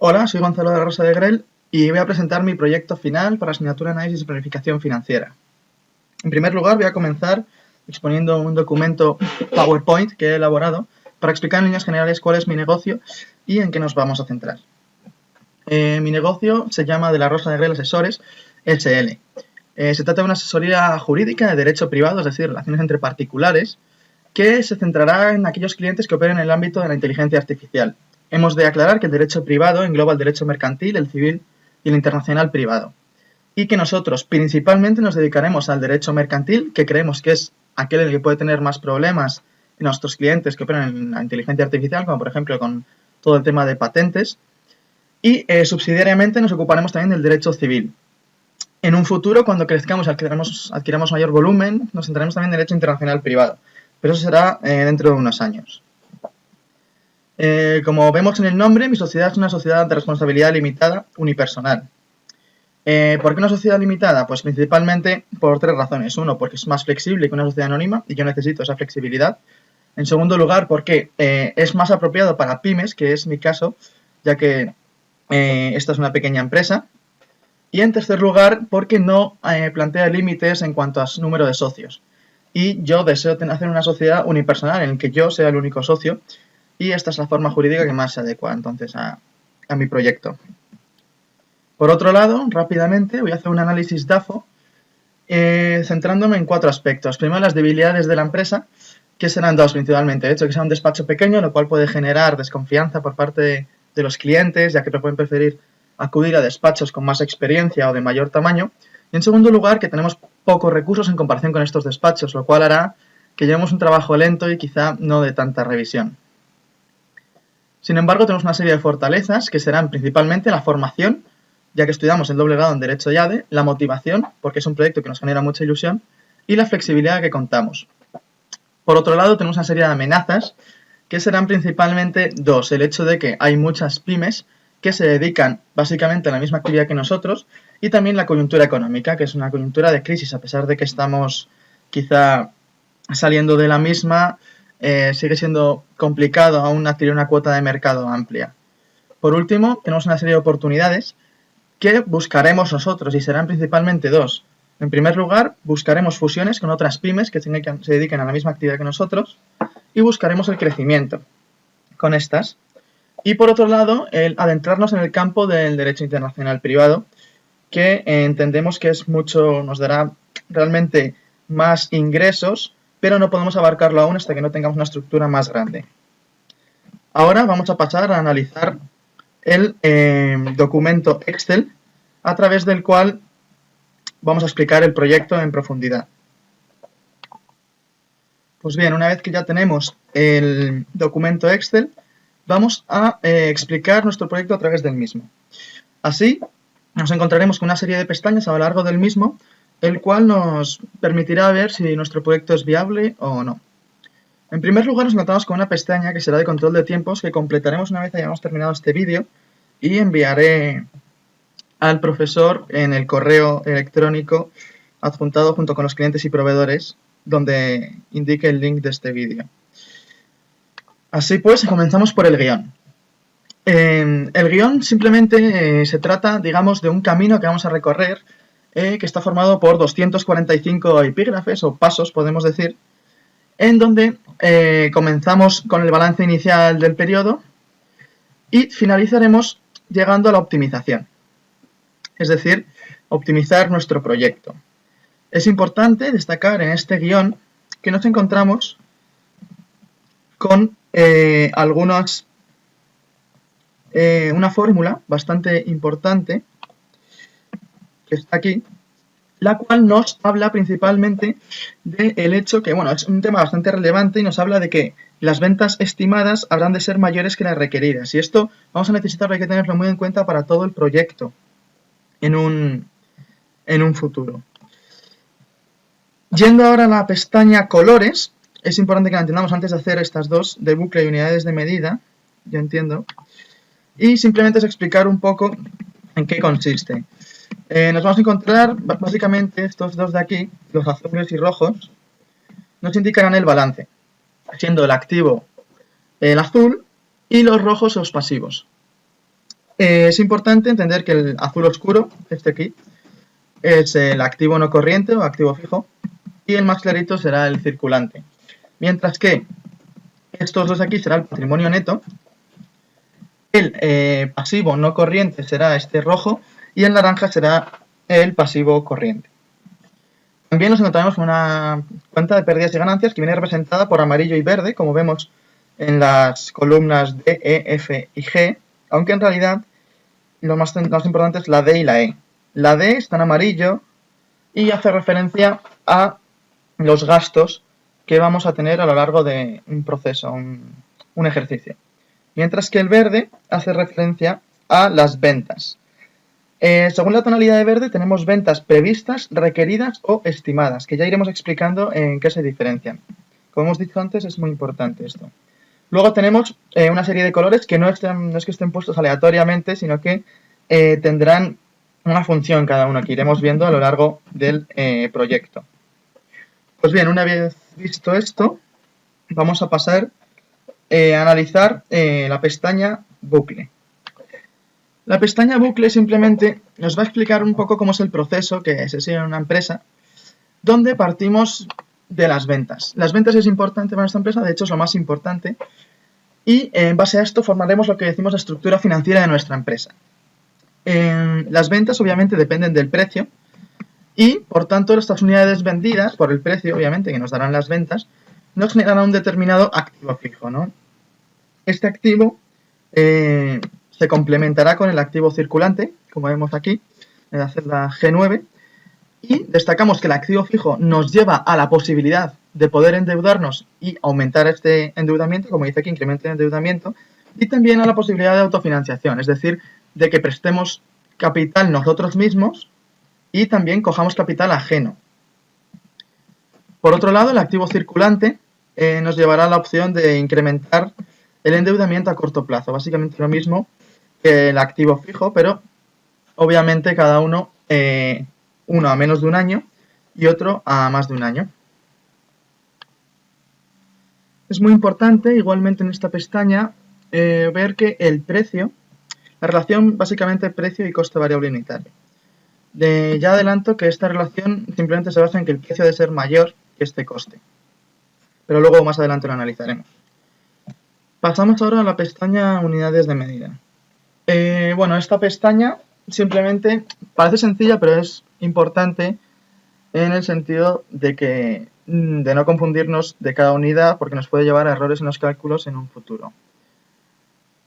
Hola, soy Gonzalo de la Rosa de Grel y voy a presentar mi proyecto final para asignatura de Análisis y Planificación Financiera. En primer lugar, voy a comenzar exponiendo un documento PowerPoint que he elaborado para explicar en líneas generales cuál es mi negocio y en qué nos vamos a centrar. Mi negocio se llama De la Rosa de Grel Asesores SL. Se trata de una asesoría jurídica de derecho privado, es decir, relaciones entre particulares, que se centrará en aquellos clientes que operen en el ámbito de la inteligencia artificial. Hemos de aclarar que el derecho privado engloba el derecho mercantil, el civil y el internacional privado. Y que nosotros principalmente nos dedicaremos al derecho mercantil, que creemos que es aquel en el que puede tener más problemas en nuestros clientes que operan en la inteligencia artificial, como por ejemplo con todo el tema de patentes. Y subsidiariamente nos ocuparemos también del derecho civil. En un futuro, cuando crezcamos y adquiramos mayor volumen, nos centraremos también en derecho internacional privado. Pero eso será dentro de unos años. Como vemos en el nombre, mi sociedad es una sociedad de responsabilidad limitada unipersonal. ¿Por qué una sociedad limitada? Pues principalmente por tres razones. Uno, porque es más flexible que una sociedad anónima y yo necesito esa flexibilidad. En segundo lugar, porque es más apropiado para pymes, que es mi caso, ya que esta es una pequeña empresa. Y en tercer lugar, porque no plantea límites en cuanto a número de socios. Y yo deseo hacer una sociedad unipersonal en la que yo sea el único socio y esta es la forma jurídica que más se adecua entonces a mi proyecto. Por otro lado, rápidamente voy a hacer un análisis DAFO centrándome en cuatro aspectos. Primero, las debilidades de la empresa, que serán dos principalmente. El hecho de que sea un despacho pequeño, lo cual puede generar desconfianza por parte de los clientes, ya que pueden preferir acudir a despachos con más experiencia o de mayor tamaño. Y en segundo lugar, que tenemos pocos recursos en comparación con estos despachos, lo cual hará que llevemos un trabajo lento y quizá no de tanta revisión. Sin embargo, tenemos una serie de fortalezas que serán principalmente la formación, ya que estudiamos el doble grado en Derecho IADE, la motivación, porque es un proyecto que nos genera mucha ilusión, y la flexibilidad que contamos. Por otro lado, tenemos una serie de amenazas que serán principalmente dos. El hecho de que hay muchas pymes que se dedican básicamente a la misma actividad que nosotros y también la coyuntura económica, que es una coyuntura de crisis, a pesar de que estamos quizá saliendo de la misma, sigue siendo complicado aún adquirir una cuota de mercado amplia. Por último, tenemos una serie de oportunidades que buscaremos nosotros y serán principalmente dos. En primer lugar, buscaremos fusiones con otras pymes que se dediquen a la misma actividad que nosotros y buscaremos el crecimiento con estas. Y por otro lado, el adentrarnos en el campo del derecho internacional privado, que entendemos que nos dará realmente más ingresos, pero no podemos abarcarlo aún hasta que no tengamos una estructura más grande. Ahora vamos a pasar a analizar el documento Excel, a través del cual vamos a explicar el proyecto en profundidad. Pues bien, una vez que ya tenemos el documento Excel, vamos a explicar nuestro proyecto a través del mismo. Así, nos encontraremos con una serie de pestañas a lo largo del mismo, el cual nos permitirá ver si nuestro proyecto es viable o no. En primer lugar, nos encontramos con una pestaña que será de control de tiempos que completaremos una vez hayamos terminado este vídeo y enviaré al profesor en el correo electrónico adjuntado junto con los clientes y proveedores, donde indique el link de este vídeo. Así pues, comenzamos por el guión. El guión simplemente se trata, digamos, de un camino que vamos a recorrer que está formado por 245 epígrafes o pasos, podemos decir, en donde comenzamos con el balance inicial del periodo y finalizaremos llegando a la optimización, es decir, optimizar nuestro proyecto. Es importante destacar en este guión que nos encontramos con una fórmula bastante importante que está aquí, la cual nos habla principalmente del hecho que, bueno, es un tema bastante relevante y nos habla de que las ventas estimadas habrán de ser mayores que las requeridas. Y esto vamos a necesitarlo, hay que tenerlo muy en cuenta para todo el proyecto en un futuro. Yendo ahora a la pestaña colores, es importante que la entendamos antes de hacer estas dos de bucle y unidades de medida, yo entiendo, y simplemente es explicar un poco en qué consiste. Nos vamos a encontrar básicamente estos dos de aquí, los azules y rojos, nos indicarán el balance, siendo el activo el azul y los rojos los pasivos. Es importante entender que el azul oscuro, este aquí, es el activo no corriente o activo fijo, y el más clarito será el circulante. Mientras que estos dos aquí será el patrimonio neto, el pasivo no corriente será este rojo y el naranja será el pasivo corriente. También nos encontraremos con una cuenta de pérdidas y ganancias que viene representada por amarillo y verde, como vemos en las columnas D, E, F y G, aunque en realidad lo más importante es la D y la E. La D está en amarillo y hace referencia a los gastos que vamos a tener a lo largo de un proceso, un ejercicio. Mientras que el verde hace referencia a las ventas. Según la tonalidad de verde tenemos ventas previstas, requeridas o estimadas, que ya iremos explicando en qué se diferencian. Como hemos dicho antes, es muy importante esto. Luego tenemos una serie de colores que no es que estén puestos aleatoriamente, sino que tendrán una función cada uno, que iremos viendo a lo largo del proyecto. Pues bien, una vez visto esto, vamos a pasar a analizar la pestaña bucle. La pestaña bucle simplemente nos va a explicar un poco cómo es el proceso que se sigue en una empresa, donde partimos de las ventas. Las ventas es importante para nuestra empresa, de hecho es lo más importante, y en base a esto formaremos lo que decimos la estructura financiera de nuestra empresa. Las ventas obviamente dependen del precio y por tanto estas unidades vendidas por el precio obviamente que nos darán las ventas nos generarán un determinado activo fijo, ¿no? Este activo se complementará con el activo circulante, como vemos aquí, en la celda G9, y destacamos que el activo fijo nos lleva a la posibilidad de poder endeudarnos y aumentar este endeudamiento, como dice aquí, incremento de endeudamiento, y también a la posibilidad de autofinanciación, es decir, de que prestemos capital nosotros mismos y también cojamos capital ajeno. Por otro lado, el activo circulante nos llevará a la opción de incrementar el endeudamiento a corto plazo, básicamente lo mismo que el activo fijo, pero obviamente cada uno, uno a menos de un año y otro a más de un año. Es muy importante, igualmente en esta pestaña, ver que el precio, la relación básicamente precio y coste variable unitario. Ya adelanto que esta relación simplemente se basa en que el precio debe ser mayor que este coste, pero luego más adelante lo analizaremos. Pasamos ahora a la pestaña unidades de medida. Bueno, esta pestaña simplemente parece sencilla, pero es importante en el sentido de no confundirnos de cada unidad, porque nos puede llevar a errores en los cálculos en un futuro.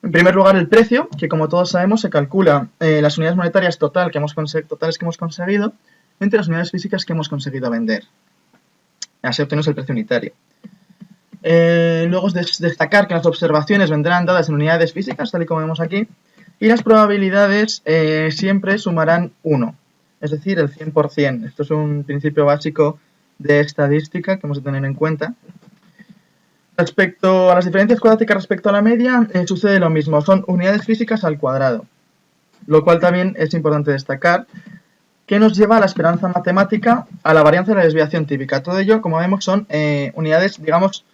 En primer lugar, el precio, que como todos sabemos se calcula las unidades monetarias totales que hemos conseguido entre las unidades físicas que hemos conseguido vender. Así obtenemos el precio unitario. Luego es destacar que las observaciones vendrán dadas en unidades físicas, tal y como vemos aquí, y las probabilidades siempre sumarán 1, es decir, el 100%. Esto es un principio básico de estadística que hemos de tener en cuenta. Respecto a las diferencias cuadráticas respecto a la media, sucede lo mismo, son unidades físicas al cuadrado, lo cual también es importante destacar, que nos lleva a la esperanza matemática, a la varianza de la desviación típica. Todo ello, como vemos, son unidades, digamos,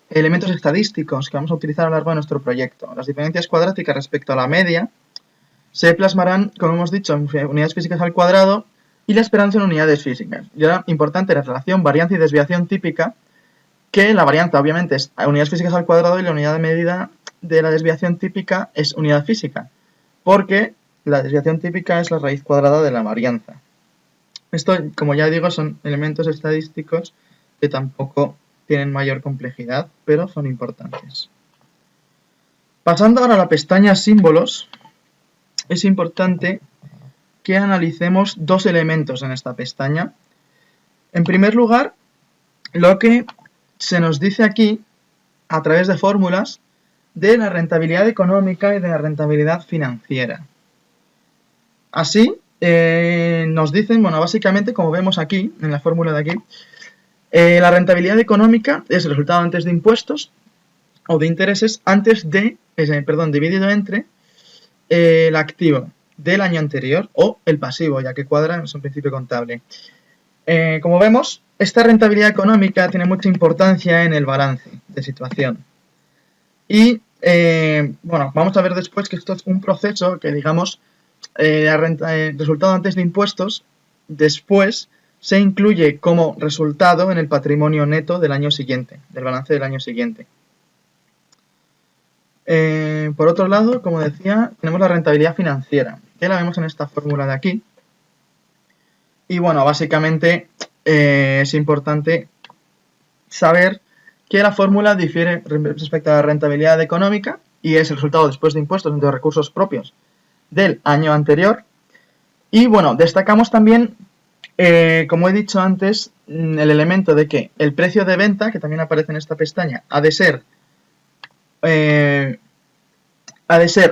elementos estadísticos que vamos a utilizar a lo largo de nuestro proyecto. Las diferencias cuadráticas respecto a la media se plasmarán, como hemos dicho, en unidades físicas al cuadrado y la esperanza en unidades físicas. Y ahora, importante la relación varianza y desviación típica, que la varianza obviamente es unidades físicas al cuadrado y la unidad de medida de la desviación típica es unidad física, porque la desviación típica es la raíz cuadrada de la varianza. Esto, como ya digo, son elementos estadísticos que tampoco tienen mayor complejidad, pero son importantes. Pasando ahora a la pestaña símbolos, es importante que analicemos dos elementos en esta pestaña. En primer lugar, lo que se nos dice aquí, a través de fórmulas, de la rentabilidad económica y de la rentabilidad financiera. Así, nos dicen, bueno, básicamente, como vemos aquí, en la fórmula de aquí, la rentabilidad económica es el resultado antes de impuestos o de intereses dividido entre el activo del año anterior o el pasivo, ya que cuadra, es un principio contable. Como vemos, esta rentabilidad económica tiene mucha importancia en el balance de situación y bueno, vamos a ver después que esto es un proceso que, digamos, el resultado antes de impuestos, después se incluye como resultado en el patrimonio neto del año siguiente, del balance del año siguiente. Por otro lado, como decía, tenemos la rentabilidad financiera, que la vemos en esta fórmula de aquí. Y bueno, básicamente es importante saber que la fórmula difiere respecto a la rentabilidad económica y es el resultado después de impuestos entre recursos propios del año anterior. Y bueno, destacamos también, como he dicho antes, el elemento de que el precio de venta, que también aparece en esta pestaña, ha de ser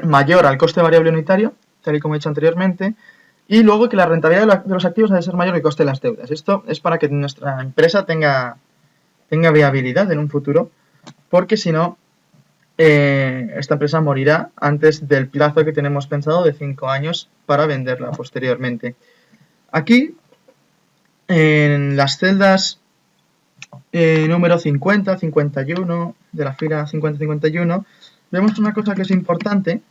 mayor al coste variable unitario, tal y como he dicho anteriormente, y luego que la rentabilidad de los activos ha de ser mayor que el coste de las deudas. Esto es para que nuestra empresa tenga viabilidad en un futuro, porque si no, esta empresa morirá antes del plazo que tenemos pensado de 5 años para venderla posteriormente. Aquí, en las celdas número 50, 51, de la fila 50-51, vemos una cosa que es importante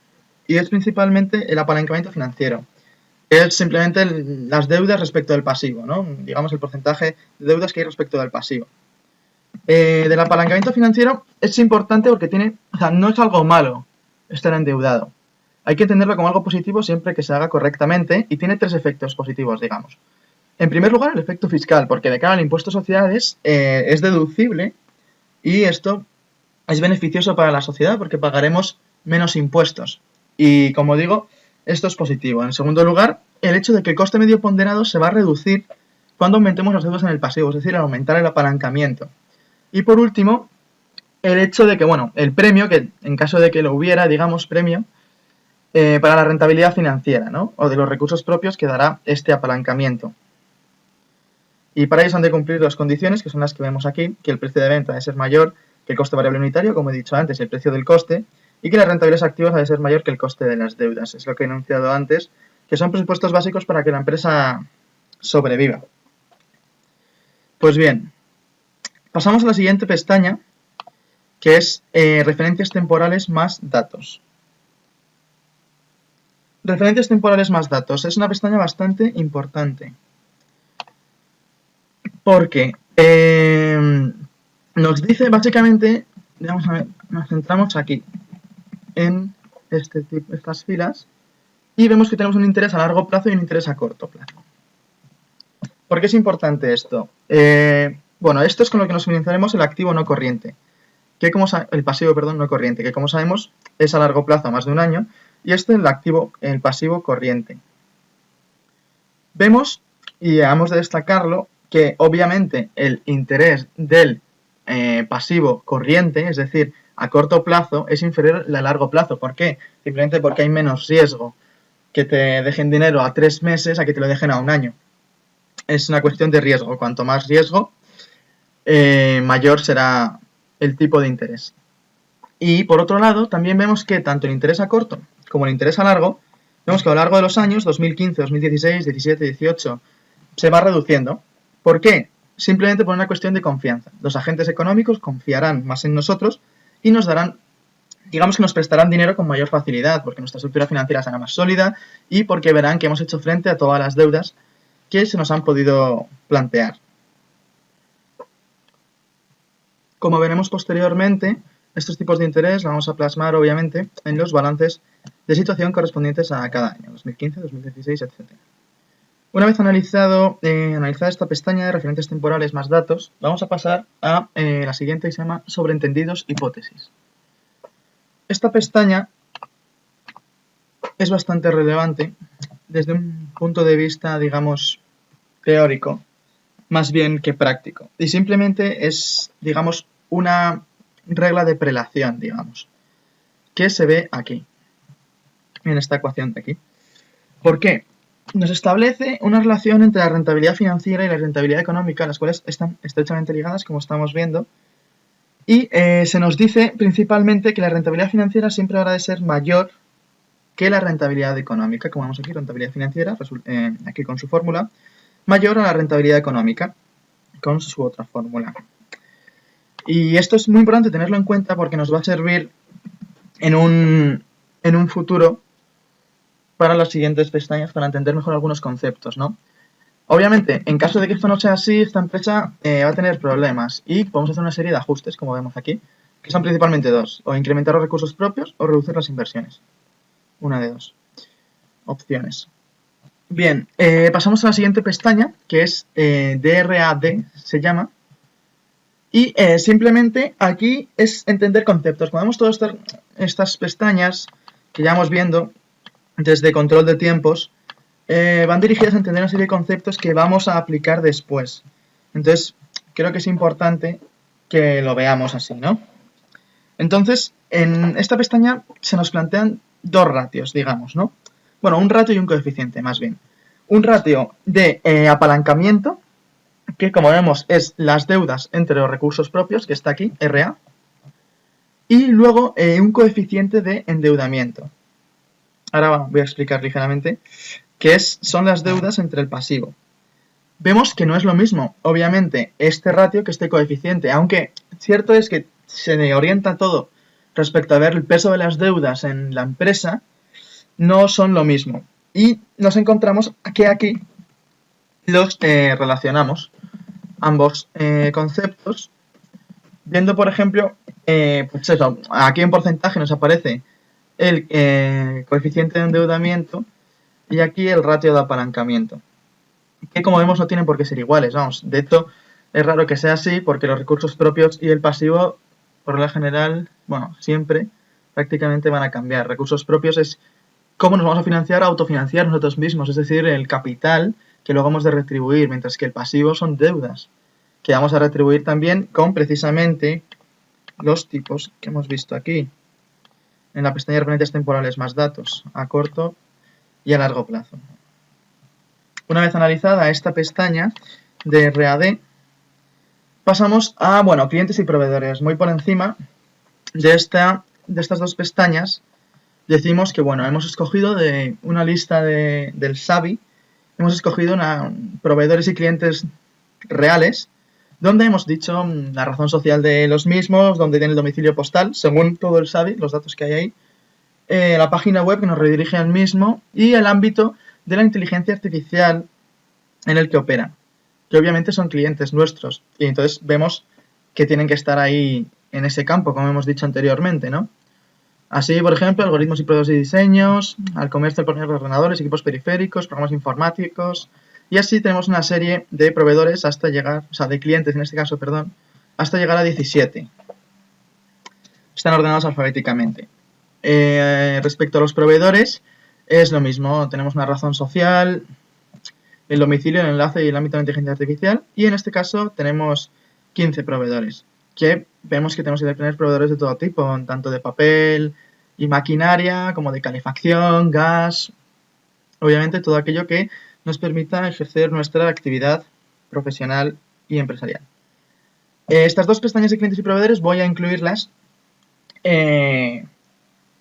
y es principalmente el apalancamiento financiero. Es simplemente las deudas respecto del pasivo, ¿no? Digamos el porcentaje de deudas que hay respecto del pasivo. Del apalancamiento financiero es importante porque no es algo malo estar endeudado. Hay que entenderlo como algo positivo siempre que se haga correctamente y tiene 3 efectos positivos, digamos. En primer lugar, el efecto fiscal, porque de cara al impuesto a sociedades es deducible y esto es beneficioso para la sociedad porque pagaremos menos impuestos. Y como digo, esto es positivo. En segundo lugar, el hecho de que el coste medio ponderado se va a reducir cuando aumentemos las deudas en el pasivo, es decir, al aumentar el apalancamiento. Y por último, el hecho de que, bueno, el premio, que en caso de que lo hubiera, digamos, premio, para la rentabilidad financiera, ¿no? O de los recursos propios que dará este apalancamiento. Y para ello han de cumplir 2 condiciones, que son las que vemos aquí, que el precio de venta debe ser mayor que el coste variable unitario, como he dicho antes, el precio del coste, y que las rentabilidades activas debe ser mayor que el coste de las deudas. Es lo que he enunciado antes, que son presupuestos básicos para que la empresa sobreviva. Pues bien, pasamos a la siguiente pestaña, que es referencias temporales más datos. Referencias temporales más datos. Es una pestaña bastante importante. Porque nos dice básicamente, vamos a ver, nos centramos aquí en estas filas y vemos que tenemos un interés a largo plazo y un interés a corto plazo. ¿Por qué es importante esto? Bueno, esto es con lo que nos financiaremos el activo no corriente, el pasivo, perdón, no corriente, que como sabemos es a largo plazo, a más de un año, y este es el pasivo corriente. Vemos, y hemos de destacarlo, que obviamente el interés del pasivo corriente, es decir, a corto plazo, es inferior al a largo plazo. ¿Por qué? Simplemente porque hay menos riesgo que te dejen dinero a 3 meses a que te lo dejen a un año. Es una cuestión de riesgo. Cuanto más riesgo, mayor será el tipo de interés. Y por otro lado, también vemos que tanto el interés a corto como el interés a largo, vemos que a lo largo de los años, 2015, 2016, 17, 18, se va reduciendo. ¿Por qué? Simplemente por una cuestión de confianza. Los agentes económicos confiarán más en nosotros y nos darán, digamos que nos prestarán dinero con mayor facilidad, porque nuestra estructura financiera será más sólida y porque verán que hemos hecho frente a todas las deudas que se nos han podido plantear. Como veremos posteriormente, estos tipos de interés los vamos a plasmar obviamente en los balances de situación correspondientes a cada año, 2015, 2016, etc. Una vez analizada esta pestaña de referencias temporales más datos, vamos a pasar a la siguiente, que se llama sobreentendidos hipótesis. Esta pestaña es bastante relevante desde un punto de vista, digamos, teórico, más bien que práctico. Y simplemente es, digamos, una regla de prelación, digamos, que se ve aquí, en esta ecuación de aquí. ¿Por qué? Nos establece una relación entre la rentabilidad financiera y la rentabilidad económica, las cuales están estrechamente ligadas, como estamos viendo, y se nos dice principalmente que la rentabilidad financiera siempre habrá de ser mayor que la rentabilidad económica, como vemos aquí, rentabilidad financiera, aquí con su fórmula, mayor a la rentabilidad económica, con su otra fórmula. Y esto es muy importante tenerlo en cuenta porque nos va a servir en un futuro para las siguientes pestañas para entender mejor algunos conceptos, ¿no? Obviamente, en caso de que esto no sea así, esta empresa va a tener problemas y podemos hacer una serie de ajustes, como vemos aquí, que son principalmente dos, o incrementar los recursos propios o reducir las inversiones. Una de dos opciones. Bien, pasamos a la siguiente pestaña, que es DRAD, se llama. Y simplemente aquí es entender conceptos. Como vemos todas estas pestañas que ya vamos viendo desde control de tiempos, van dirigidas a entender una serie de conceptos que vamos a aplicar después. Entonces, creo que es importante que lo veamos así, ¿no? Entonces, en esta pestaña se nos plantean dos ratios, digamos, ¿no? Bueno, un ratio y un coeficiente, más bien. Un ratio de apalancamiento, que como vemos es las deudas entre los recursos propios, que está aquí, RA, y luego un coeficiente de endeudamiento. Ahora voy a explicar ligeramente qué son las deudas entre el pasivo. Vemos que no es lo mismo, obviamente, este ratio que este coeficiente, aunque cierto es que se orienta todo respecto a ver el peso de las deudas en la empresa, no son lo mismo. Y nos encontramos que aquí los relacionamos, ambos conceptos, viendo, por ejemplo, pues eso, aquí en porcentaje nos aparece el coeficiente de endeudamiento y aquí el ratio de apalancamiento, que como vemos no tienen por qué ser iguales, vamos, de hecho es raro que sea así porque los recursos propios y el pasivo, por lo general, bueno, siempre prácticamente van a cambiar. Recursos propios es cómo nos vamos a financiar, autofinanciar nosotros mismos, es decir, el capital que luego hemos de retribuir, mientras que el pasivo son deudas, que vamos a retribuir también con precisamente los tipos que hemos visto aquí, en la pestaña de referencias temporales más datos, a corto y a largo plazo. Una vez analizada esta pestaña de RAD, pasamos a, bueno, clientes y proveedores. Muy por encima de estas dos pestañas, decimos que, bueno, hemos escogido de una lista del SABI, hemos escogido proveedores y clientes reales, donde hemos dicho la razón social de los mismos, donde tiene el domicilio postal, según todo el SABI, los datos que hay ahí, la página web que nos redirige al mismo y el ámbito de la inteligencia artificial en el que operan, que obviamente son clientes nuestros, y entonces vemos que tienen que estar ahí en ese campo, como hemos dicho anteriormente, ¿no? Así, por ejemplo, algoritmos y procesos de diseños, al comercio, por ejemplo, ordenadores, equipos periféricos, programas informáticos, y así tenemos una serie de proveedores hasta llegar, o sea, de clientes en este caso, perdón, hasta llegar a 17. Están ordenados alfabéticamente. Respecto a los proveedores, es lo mismo, tenemos una razón social, el domicilio, el enlace y el ámbito de la inteligencia artificial, y en este caso tenemos 15 proveedores, que vemos que tenemos que tener proveedores de todo tipo, tanto de papel y maquinaria, como de calefacción, gas, obviamente todo aquello que nos permita ejercer nuestra actividad profesional y empresarial. Estas dos pestañas de clientes y proveedores voy a incluirlas en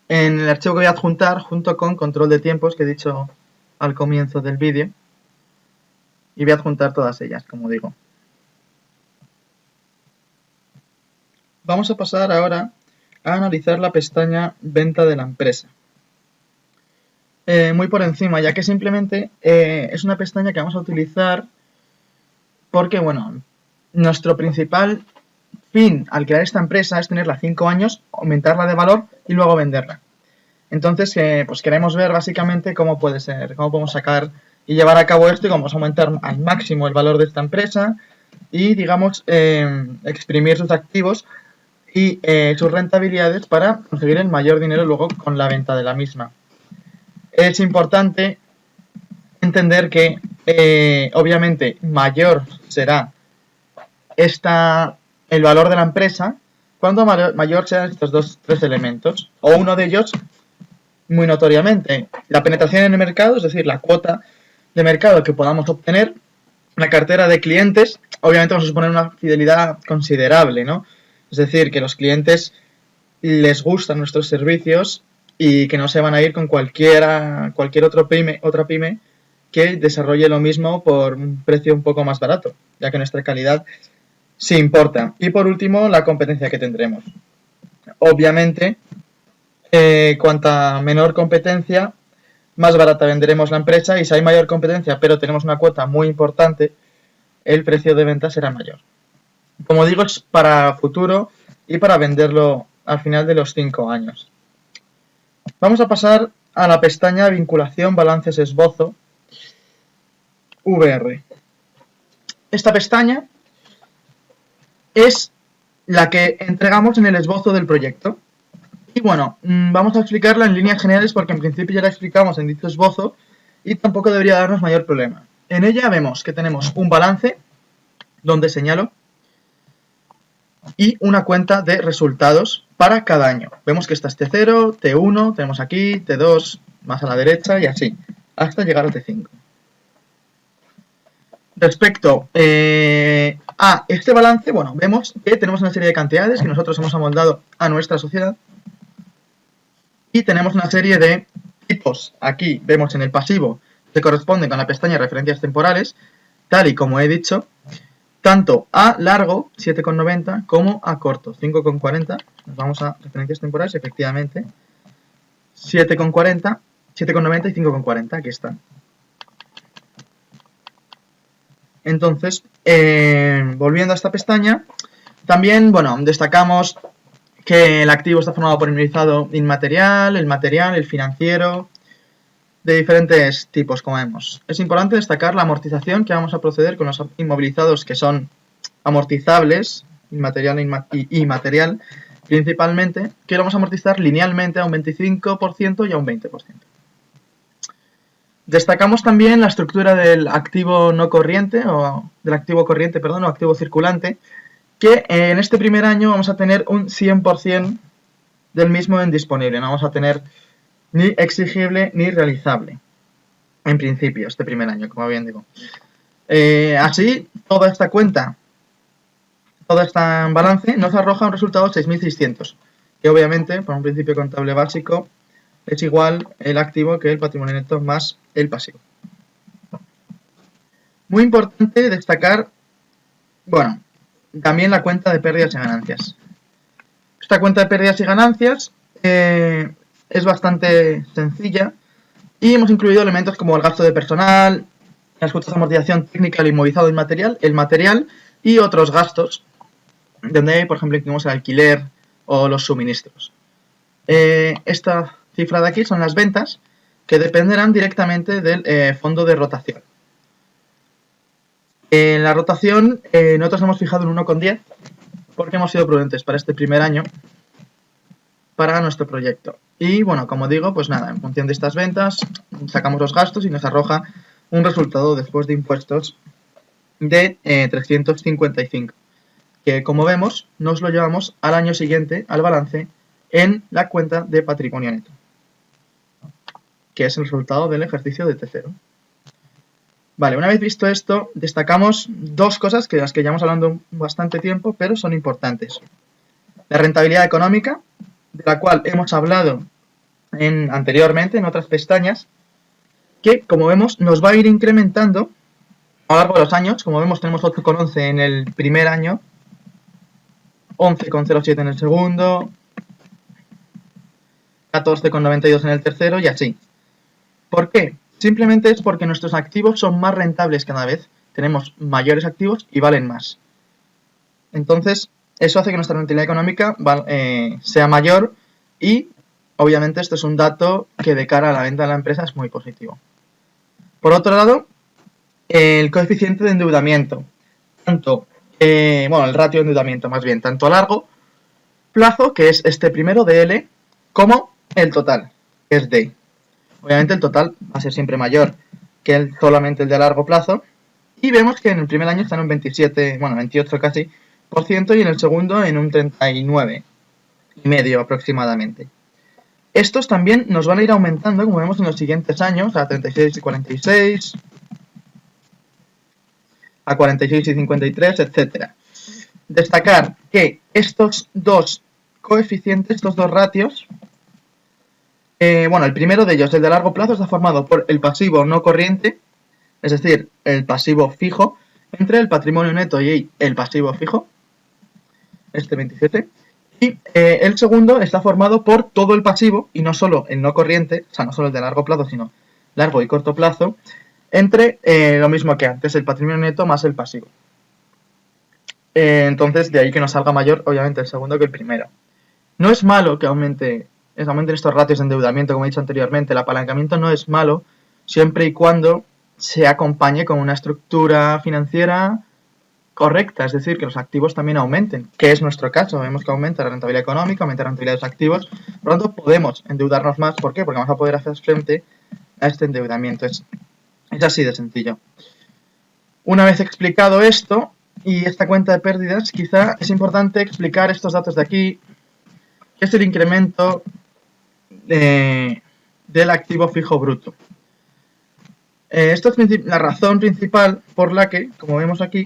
el archivo que voy a adjuntar junto con control de tiempos que he dicho al comienzo del vídeo, y voy a adjuntar todas ellas, como digo. Vamos a pasar ahora a analizar la pestaña venta de la empresa. Muy por encima, ya que simplemente es una pestaña que vamos a utilizar porque, bueno, nuestro principal fin al crear esta empresa es tenerla 5 años, aumentarla de valor y luego venderla. Entonces, pues queremos ver básicamente cómo puede ser, cómo podemos sacar y llevar a cabo esto y cómo vamos a aumentar al máximo el valor de esta empresa y, digamos, exprimir sus activos y sus rentabilidades para conseguir el mayor dinero luego con la venta de la misma. Es importante entender que, obviamente, mayor será el valor de la empresa cuando mayor sean estos tres elementos, o uno de ellos muy notoriamente. La penetración en el mercado, es decir, la cuota de mercado que podamos obtener, la cartera de clientes, obviamente vamos a suponer una fidelidad considerable, ¿no? Es decir, que los clientes les gustan nuestros servicios y que no se van a ir con cualquier otra pyme que desarrolle lo mismo por un precio un poco más barato, ya que nuestra calidad sí importa. Y por último, la competencia que tendremos. Obviamente, cuanta menor competencia, más barata venderemos la empresa, y si hay mayor competencia pero tenemos una cuota muy importante, el precio de venta será mayor. Como digo, es para futuro y para venderlo al final de los 5 años. Vamos a pasar a la pestaña Vinculación, Balances, Esbozo, VR. Esta pestaña es la que entregamos en el esbozo del proyecto. Y bueno, vamos a explicarla en líneas generales porque en principio ya la explicamos en dicho esbozo y tampoco debería darnos mayor problema. En ella vemos que tenemos un balance donde señalo y una cuenta de resultados para cada año. Vemos que está T0, T1, tenemos aquí T2 más a la derecha y así, hasta llegar a T5. Respecto a este balance, bueno, vemos que tenemos una serie de cantidades que nosotros hemos amoldado a nuestra sociedad y tenemos una serie de tipos. Aquí vemos en el pasivo que corresponden con la pestaña referencias temporales, tal y como he dicho, tanto a largo, 7,90, como a corto, 5,40. Nos vamos a referencias temporales, efectivamente, 7,40, 7,90 y 5,40, aquí están. Entonces, volviendo a esta pestaña, también, bueno, destacamos que el activo está formado por inmovilizado inmaterial, el material, el financiero, de diferentes tipos, como vemos. Es importante destacar la amortización que vamos a proceder con los inmovilizados que son amortizables, inmaterial y material, principalmente, que lo vamos a amortizar linealmente a un 25% y a un 20%. Destacamos también la estructura del activo no corriente, o del activo corriente, perdón, o activo circulante, que en este primer año vamos a tener un 100% del mismo en disponible. No vamos a tener ni exigible ni realizable, en principio, este primer año, como bien digo. Así, toda esta cuenta, todo este balance nos arroja un resultado de 6.600, que obviamente, por un principio contable básico, es igual el activo que el patrimonio neto más el pasivo. Muy importante destacar, bueno, también la cuenta de pérdidas y ganancias. Esta cuenta de pérdidas y ganancias es bastante sencilla y hemos incluido elementos como el gasto de personal, las cuotas de amortización técnica, el inmovilizado inmaterial, el material y otros gastos, donde, por ejemplo, incluimos el alquiler o los suministros. Esta cifra de aquí son las ventas, que dependerán directamente del fondo de rotación. En la rotación nosotros hemos fijado un 1,10 porque hemos sido prudentes para este primer año para nuestro proyecto. Y bueno, como digo, pues nada, en función de estas ventas sacamos los gastos y nos arroja un resultado después de impuestos de 355, que como vemos nos lo llevamos al año siguiente al balance en la cuenta de patrimonio neto, que es el resultado del ejercicio de T0. Vale, una vez visto esto, destacamos dos cosas que las que llevamos hablando bastante tiempo, pero son importantes. La rentabilidad económica, de la cual hemos hablado anteriormente en otras pestañas, que como vemos nos va a ir incrementando a lo largo de los años. Como vemos tenemos 8,11 en el primer año, 11,07 en el segundo, 14,92 en el tercero y así. ¿Por qué? Simplemente es porque nuestros activos son más rentables cada vez, tenemos mayores activos y valen más. Entonces, eso hace que nuestra rentabilidad económica sea mayor y, obviamente, esto es un dato que de cara a la venta de la empresa es muy positivo. Por otro lado, el coeficiente de endeudamiento, el ratio de endeudamiento más bien, tanto a largo plazo, que es este primero de L, como el total, que es D. Obviamente el total va a ser siempre mayor que solamente el de largo plazo. Y vemos que en el primer año está en un 28 casi por ciento y en el segundo en un 39,5% aproximadamente. Estos también nos van a ir aumentando, como vemos en los siguientes años, a 36 y 46, a 46 y 53, etc. Destacar que estos dos coeficientes, estos dos ratios, el primero de ellos, el de largo plazo, está formado por el pasivo no corriente, es decir, el pasivo fijo, entre el patrimonio neto y el pasivo fijo, este 27, Y el segundo está formado por todo el pasivo, y no solo el no corriente, o sea, no solo el de largo plazo, sino largo y corto plazo, entre lo mismo que antes, el patrimonio neto más el pasivo. Entonces, de ahí que nos salga mayor, obviamente, el segundo que el primero. No es malo que aumenten estos ratios de endeudamiento, como he dicho anteriormente. El apalancamiento no es malo, siempre y cuando se acompañe con una estructura financiera correcta, es decir, que los activos también aumenten, que es nuestro caso. Vemos que aumenta la rentabilidad económica, aumenta la rentabilidad de los activos, por lo tanto podemos endeudarnos más. ¿Por qué? Porque vamos a poder hacer frente a este endeudamiento. Es así de sencillo. Una vez explicado esto y esta cuenta de pérdidas, quizá es importante explicar estos datos de aquí, que es el incremento del activo fijo bruto. Esto es la razón principal por la que, como vemos aquí,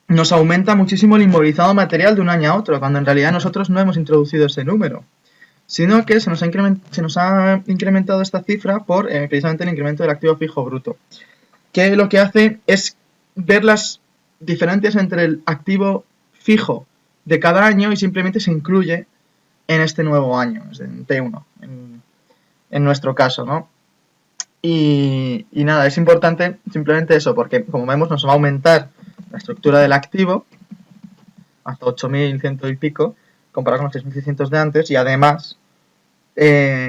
nos aumenta muchísimo el inmovilizado material de un año a otro, cuando en realidad nosotros no hemos introducido ese número, sino que se nos ha incrementado esta cifra por precisamente el incremento del activo fijo bruto, que lo que hace es ver las diferencias entre el activo fijo de cada año y simplemente se incluye en este nuevo año, en T1, en nuestro caso, ¿no? Y nada, es importante simplemente eso, porque como vemos nos va a aumentar la estructura del activo hasta 8.100 y pico, comparado con los 6.600 de antes, y además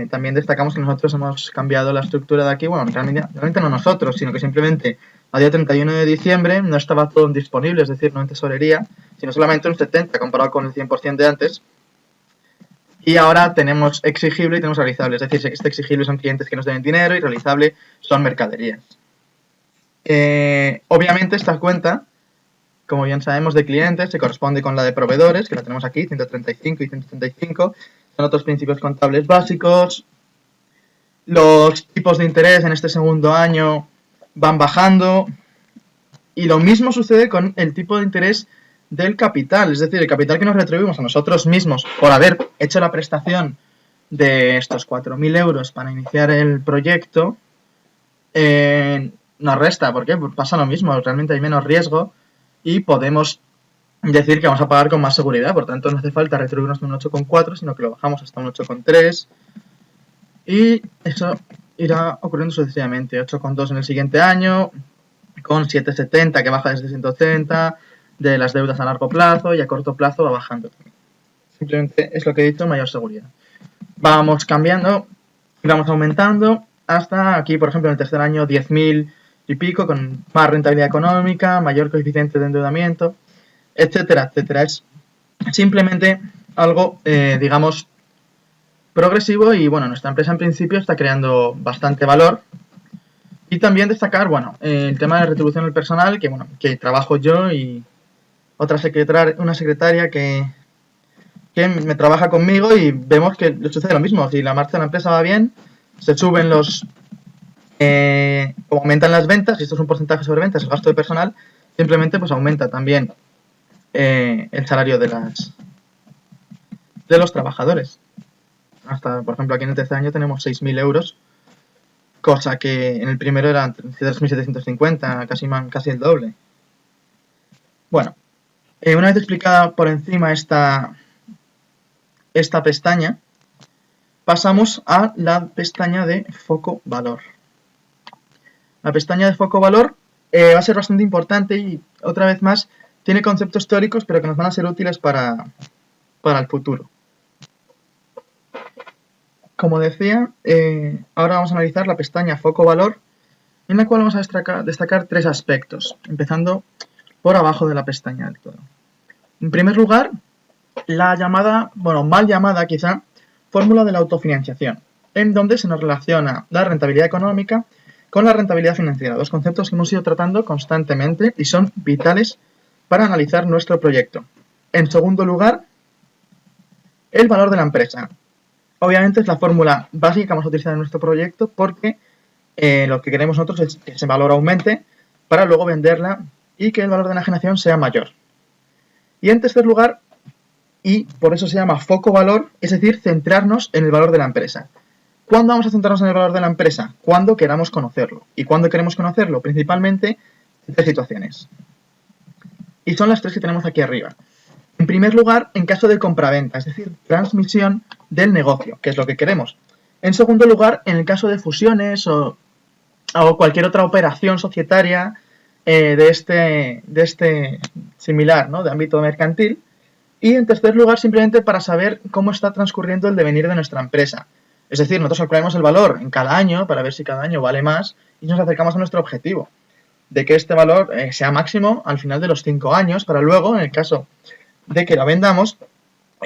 también destacamos que nosotros hemos cambiado la estructura de aquí, bueno, realmente no nosotros, sino que simplemente a día 31 de diciembre no estaba todo disponible, es decir, no en tesorería, sino solamente un 70 comparado con el 100% de antes. Y ahora tenemos exigible y tenemos realizable, es decir, este exigible son clientes que nos deben dinero y realizable son mercaderías. Obviamente esta cuenta, como bien sabemos, de clientes se corresponde con la de proveedores, que la tenemos aquí, 135 y 135, son otros principios contables básicos. Los tipos de interés en este segundo año van bajando y lo mismo sucede con el tipo de interés del capital, es decir, el capital que nos retribuimos a nosotros mismos por haber hecho la prestación de estos 4.000 euros para iniciar el proyecto, nos resta. ¿Por qué? Pues pasa lo mismo, realmente hay menos riesgo y podemos decir que vamos a pagar con más seguridad, por tanto no hace falta retribuirnos de un 8,4, sino que lo bajamos hasta un 8,3 y eso irá ocurriendo sucesivamente, 8,2 en el siguiente año, con 7,70 que baja desde 180, de las deudas a largo plazo y a corto plazo va bajando también. Simplemente es lo que he dicho, mayor seguridad. Vamos cambiando y vamos aumentando hasta aquí, por ejemplo, en el tercer año 10.000 y pico, con más rentabilidad económica, mayor coeficiente de endeudamiento, etcétera, etcétera. Es simplemente algo, digamos, progresivo y bueno, nuestra empresa en principio está creando bastante valor. Y también destacar, bueno, el tema de retribución del personal, que bueno, que trabajo yo y una secretaria que me trabaja conmigo y vemos que sucede lo mismo. Si la marcha de la empresa va bien, se suben como aumentan las ventas, y esto es un porcentaje sobre ventas, el gasto de personal, simplemente pues aumenta también el salario de los trabajadores. Hasta, por ejemplo, aquí en el tercer año tenemos 6.000 euros, cosa que en el primero eran 3.750, casi el doble. Bueno, una vez explicada por encima esta pestaña, pasamos a la pestaña de foco valor. La pestaña de foco valor va a ser bastante importante y otra vez más tiene conceptos teóricos pero que nos van a ser útiles para el futuro. Como decía, ahora vamos a analizar la pestaña foco valor, en la cual vamos a destacar tres aspectos, empezando por abajo de la pestaña del todo. En primer lugar, la llamada, bueno, mal llamada quizá, fórmula de la autofinanciación, en donde se nos relaciona la rentabilidad económica con la rentabilidad financiera, dos conceptos que hemos ido tratando constantemente y son vitales para analizar nuestro proyecto. En segundo lugar, el valor de la empresa. Obviamente es la fórmula básica que vamos a utilizar en nuestro proyecto porque lo que queremos nosotros es que ese valor aumente para luego venderla y que el valor de la enajenación sea mayor. Y en tercer lugar, y por eso se llama foco valor, es decir, centrarnos en el valor de la empresa. ¿Cuándo vamos a centrarnos en el valor de la empresa? Cuando queramos conocerlo. ¿Y cuándo queremos conocerlo? Principalmente en tres situaciones. Y son las tres que tenemos aquí arriba. En primer lugar, en caso de compraventa, es decir, transmisión del negocio, que es lo que queremos. En segundo lugar, en el caso de fusiones o cualquier otra operación societaria de este similar, ¿no? De ámbito mercantil. Y en tercer lugar, simplemente para saber cómo está transcurriendo el devenir de nuestra empresa. Es decir, nosotros calculamos el valor en cada año para ver si cada año vale más y nos acercamos a nuestro objetivo de que este valor sea máximo al final de los 5 años para luego, en el caso de que la vendamos,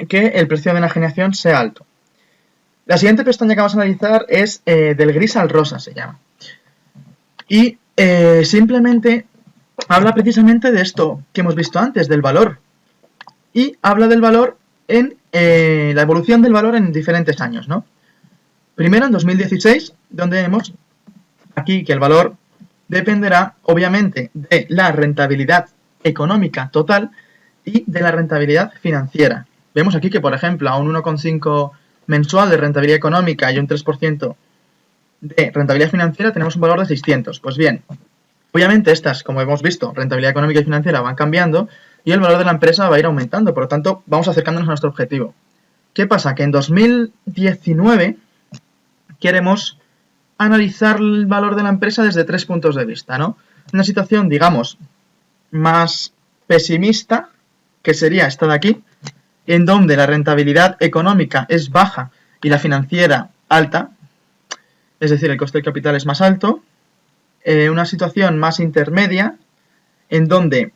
que el precio de enajenación sea alto. La siguiente pestaña que vamos a analizar es del gris al rosa, se llama. Y simplemente habla precisamente de esto que hemos visto antes, del valor. Y habla del valor en la evolución del valor en diferentes años, ¿no? Primero en 2016, donde vemos aquí que el valor dependerá obviamente de la rentabilidad económica total y de la rentabilidad financiera. Vemos aquí que, por ejemplo, a un 1,5 mensual de rentabilidad económica y un 3% de rentabilidad financiera tenemos un valor de 600. Pues bien, obviamente estas, como hemos visto, rentabilidad económica y financiera van cambiando y el valor de la empresa va a ir aumentando. Por lo tanto, vamos acercándonos a nuestro objetivo. ¿Qué pasa? Que en 2019 queremos analizar el valor de la empresa desde 3 puntos de vista, ¿no? Una situación, digamos, más pesimista, que sería esta de aquí, en donde la rentabilidad económica es baja y la financiera alta, es decir, el coste del capital es más alto. Una situación más intermedia, en donde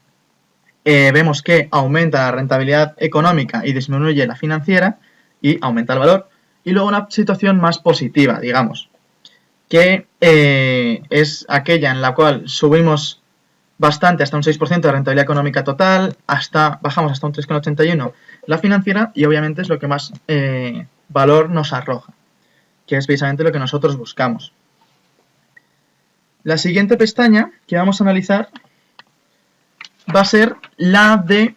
vemos que aumenta la rentabilidad económica y disminuye la financiera y aumenta el valor. Y luego una situación más positiva, digamos, que es aquella en la cual subimos bastante, hasta un 6% de rentabilidad económica total, bajamos hasta un 3,81% la financiera y obviamente es lo que más valor nos arroja, que es precisamente lo que nosotros buscamos. La siguiente pestaña que vamos a analizar va a ser la de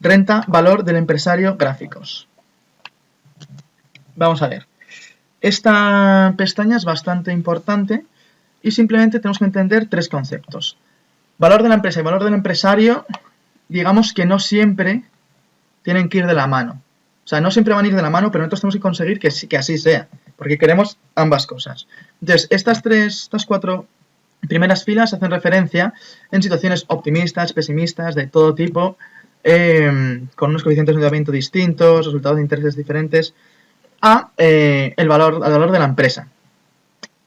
renta, valor del empresario, gráficos. Vamos a ver. Esta pestaña es bastante importante y simplemente tenemos que entender 3 conceptos. Valor de la empresa y valor del empresario, digamos que no siempre tienen que ir de la mano. O sea, no siempre van a ir de la mano, pero nosotros tenemos que conseguir que así sea, porque queremos ambas cosas. Entonces, estas 4 primeras filas hacen referencia en situaciones optimistas, pesimistas, de todo tipo, con unos coeficientes de endeudamiento distintos, resultados de intereses diferentes, al valor de la empresa,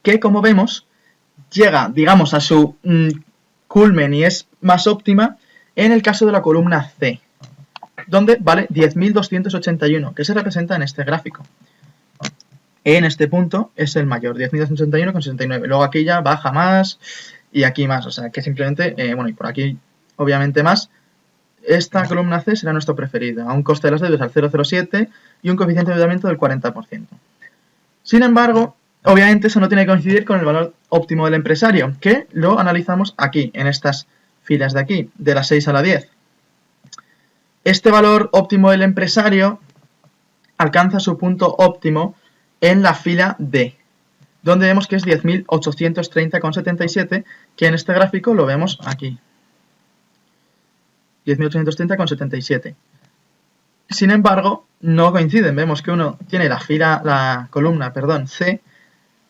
que como vemos llega, digamos, a su culmen y es más óptima en el caso de la columna C, donde vale 10.281, que se representa en este gráfico. En este punto es el mayor, 10.281,69. Luego aquí ya baja más y aquí más, o sea que simplemente, bueno, y por aquí obviamente más. Esta columna C será nuestro preferido, a un coste de las deudas al 0,07 y un coeficiente de endeudamiento del 40%. Sin embargo, obviamente eso no tiene que coincidir con el valor óptimo del empresario, que lo analizamos aquí, en estas filas de aquí, de la 6 a la 10. Este valor óptimo del empresario alcanza su punto óptimo en la fila D, donde vemos que es 10.830,77, que en este gráfico lo vemos aquí. 10.830,77. Sin embargo, no coinciden. Vemos que uno tiene la columna C,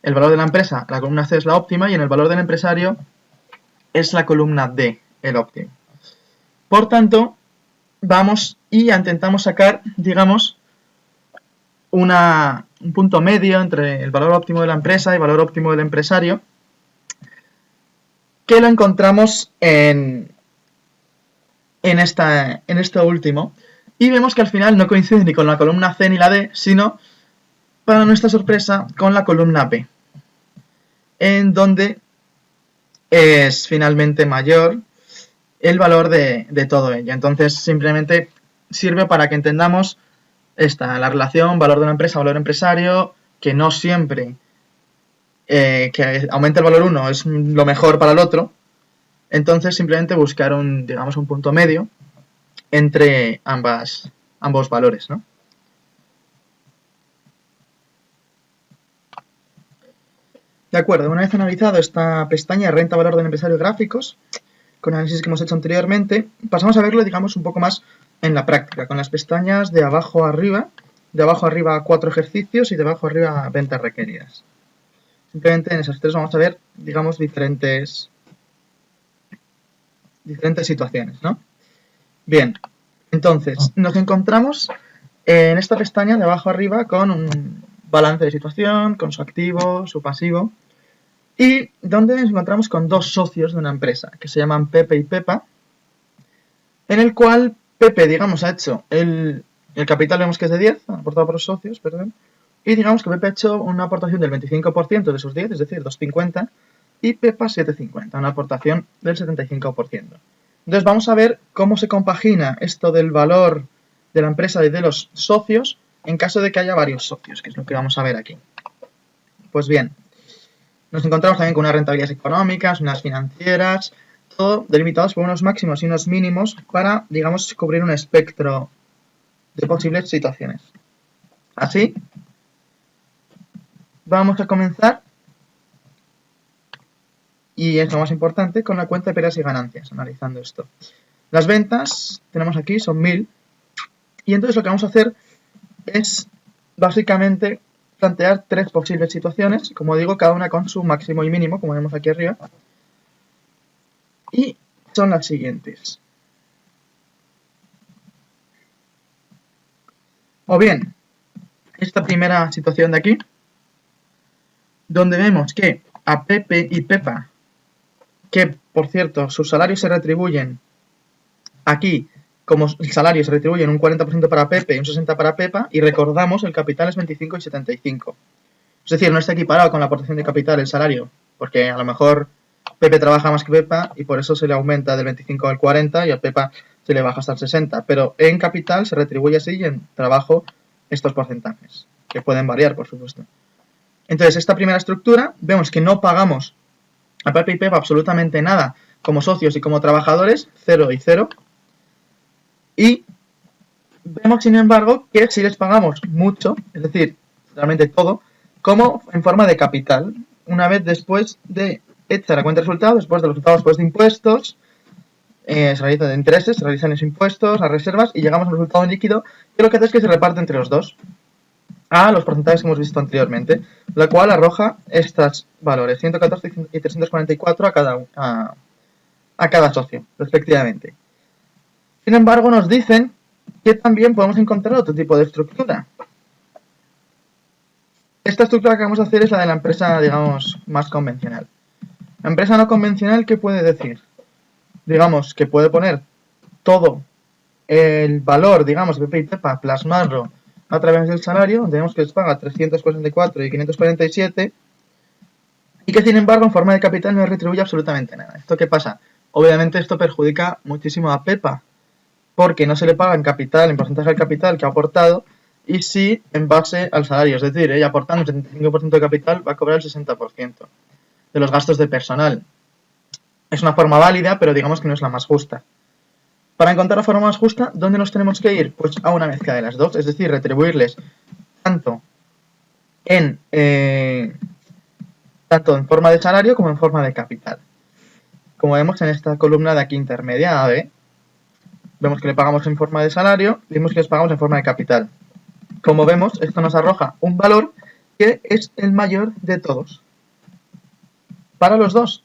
el valor de la empresa, la columna C es la óptima y en el valor del empresario es la columna D, el óptimo. Por tanto, vamos y intentamos sacar, digamos, un punto medio entre el valor óptimo de la empresa y el valor óptimo del empresario, que lo encontramos en este último, y vemos que al final no coincide ni con la columna C ni la D, sino, para nuestra sorpresa, con la columna B, en donde es finalmente mayor el valor de todo ello. Entonces simplemente sirve para que entendamos la relación valor de una empresa, valor empresario, que no siempre que aumente el valor uno es lo mejor para el otro. Entonces simplemente buscar un punto medio entre ambos valores, ¿no? De acuerdo, una vez analizado esta pestaña renta valor del empresario gráficos, con análisis que hemos hecho anteriormente, pasamos a verlo, digamos, un poco más en la práctica, con las pestañas de abajo a arriba 4 ejercicios y de abajo a arriba ventas requeridas. Simplemente en esas tres vamos a ver, digamos, diferentes situaciones, ¿no? Bien, entonces nos encontramos en esta pestaña de abajo arriba con un balance de situación, con su activo, su pasivo, y donde nos encontramos con dos socios de una empresa, que se llaman Pepe y Pepa, en el cual Pepe, digamos, ha hecho el capital, vemos que es de 10, aportado por los socios, perdón, y digamos que Pepe ha hecho una aportación del 25% de sus 10, es decir, 2,50, y Pepa 7,50, una aportación del 75%. Entonces vamos a ver cómo se compagina esto del valor de la empresa y de los socios en caso de que haya varios socios, que es lo que vamos a ver aquí. Pues bien, nos encontramos también con unas rentabilidades económicas, unas financieras, todo delimitados por unos máximos y unos mínimos para, digamos, cubrir un espectro de posibles situaciones. Así, vamos a comenzar, y es lo más importante, con la cuenta de pérdidas y ganancias, analizando esto. Las ventas, tenemos aquí, son 1000, y entonces lo que vamos a hacer es, básicamente, plantear tres posibles situaciones, como digo, cada una con su máximo y mínimo, como vemos aquí arriba, y son las siguientes. O bien, esta primera situación de aquí, donde vemos que a Pepe y Pepa, que por cierto sus salarios se retribuyen aquí, como el salario se retribuye en un 40% para Pepe y un 60% para Pepa, y recordamos el capital es 25 y 75. Es decir, no está equiparado con la aportación de capital el salario, porque a lo mejor Pepe trabaja más que Pepa y por eso se le aumenta del 25 al 40 y a Pepa se le baja hasta el 60, pero en capital se retribuye así y en trabajo estos porcentajes, que pueden variar, por supuesto. Entonces, esta primera estructura, vemos que no pagamos a Pepe y Pepa absolutamente nada como socios y como trabajadores, 0 y 0. Y vemos, sin embargo, que si les pagamos mucho, es decir, realmente todo, como en forma de capital, una vez después de hecha la cuenta de resultados, después de los resultados después de impuestos, se realizan de intereses, se realizan los impuestos, las reservas, y llegamos a un resultado líquido que lo que hace es que se reparte entre los dos a los porcentajes que hemos visto anteriormente, la cual arroja estos valores, 114 y 344 a cada socio, respectivamente. Sin embargo, nos dicen que también podemos encontrar otro tipo de estructura. Esta estructura que vamos a hacer es la de la empresa, digamos, más convencional. La empresa no convencional, ¿qué puede decir? Digamos que puede poner todo el valor, digamos, de Pepe y Pepa, plasmarlo a través del salario, donde vemos que les paga 344 y 547, y que sin embargo en forma de capital no retribuye absolutamente nada. ¿Esto qué pasa? Obviamente esto perjudica muchísimo a Pepa, porque no se le paga en capital, en porcentaje del capital que ha aportado, y sí en base al salario. Es decir, ella aportando un 75% de capital va a cobrar el 60% de los gastos de personal. Es una forma válida, pero digamos que no es la más justa. Para encontrar la forma más justa, ¿dónde nos tenemos que ir? Pues a una mezcla de las dos, es decir, retribuirles tanto en forma de salario como en forma de capital. Como vemos en esta columna de aquí intermedia, AB, vemos que le pagamos en forma de salario y vemos que les pagamos en forma de capital. Como vemos, esto nos arroja un valor que es el mayor de todos, para los dos.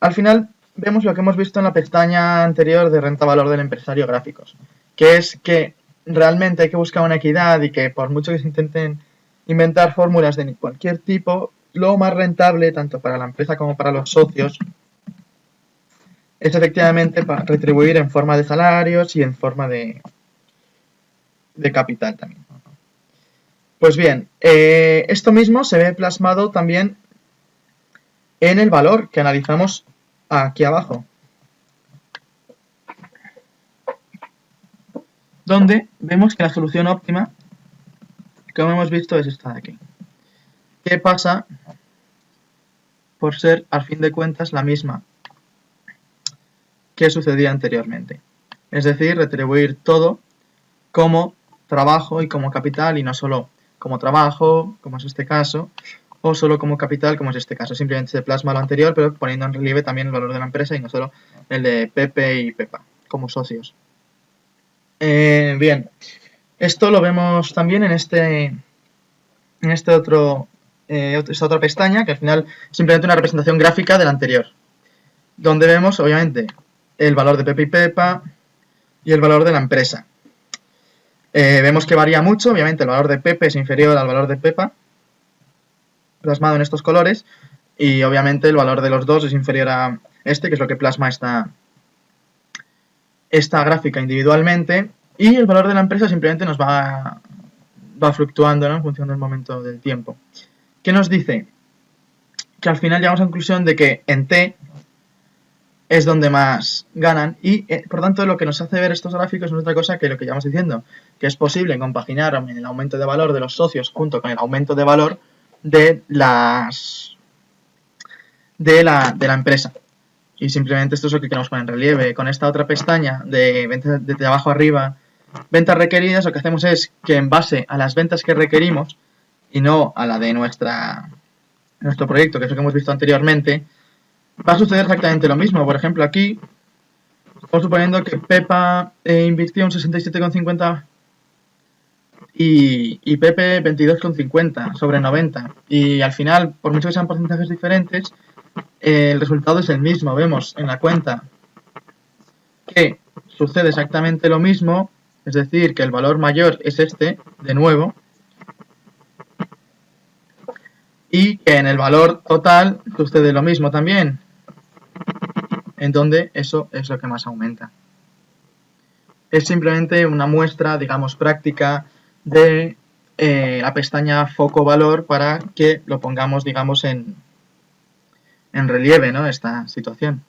Al final, vemos lo que hemos visto en la pestaña anterior de renta-valor del empresario gráficos, que es que realmente hay que buscar una equidad y que por mucho que se intenten inventar fórmulas de cualquier tipo, lo más rentable, tanto para la empresa como para los socios, es efectivamente para retribuir en forma de salarios y en forma de capital también. Pues bien, esto mismo se ve plasmado también en el valor que analizamos aquí abajo, donde vemos que la solución óptima, como hemos visto, es esta de aquí. ¿Qué pasa por ser, al fin de cuentas, la misma que sucedía anteriormente? Es decir, retribuir todo como trabajo y como capital, y no solo como trabajo, como es este caso, o solo como capital, como es este caso. Simplemente se plasma lo anterior, pero poniendo en relieve también el valor de la empresa y no solo el de Pepe y Pepa como socios. Bien, esto lo vemos también en esta otra pestaña, que al final es simplemente una representación gráfica de la anterior, donde vemos, obviamente, el valor de Pepe y Pepa y el valor de la empresa. Vemos que varía mucho, obviamente el valor de Pepe es inferior al valor de Pepa, plasmado en estos colores, y obviamente el valor de los dos es inferior a este, que es lo que plasma esta gráfica individualmente, y el valor de la empresa simplemente nos va fluctuando, ¿no?, en función del momento del tiempo. ¿Qué nos dice? Que al final llegamos a la conclusión de que en T es donde más ganan y, por tanto, lo que nos hace ver estos gráficos no es otra cosa que lo que llevamos diciendo, que es posible compaginar el aumento de valor de los socios junto con el aumento de valor de la empresa. Y simplemente esto es lo que queremos poner en relieve. Con esta otra pestaña de ventas de abajo arriba, ventas requeridas, lo que hacemos es que en base a las ventas que requerimos y no a la de nuestro proyecto, que es lo que hemos visto anteriormente, va a suceder exactamente lo mismo. Por ejemplo, aquí estamos suponiendo que Pepa invirtió un 67,50 y Pepe 22,50 sobre 90. Y al final, por mucho que sean porcentajes diferentes, el resultado es el mismo. Vemos en la cuenta que sucede exactamente lo mismo, es decir, que el valor mayor es este, de nuevo, y que en el valor total sucede lo mismo también, en donde eso es lo que más aumenta. Es simplemente una muestra, digamos, práctica de la pestaña foco valor para que lo pongamos, digamos, en relieve, ¿no?, esta situación.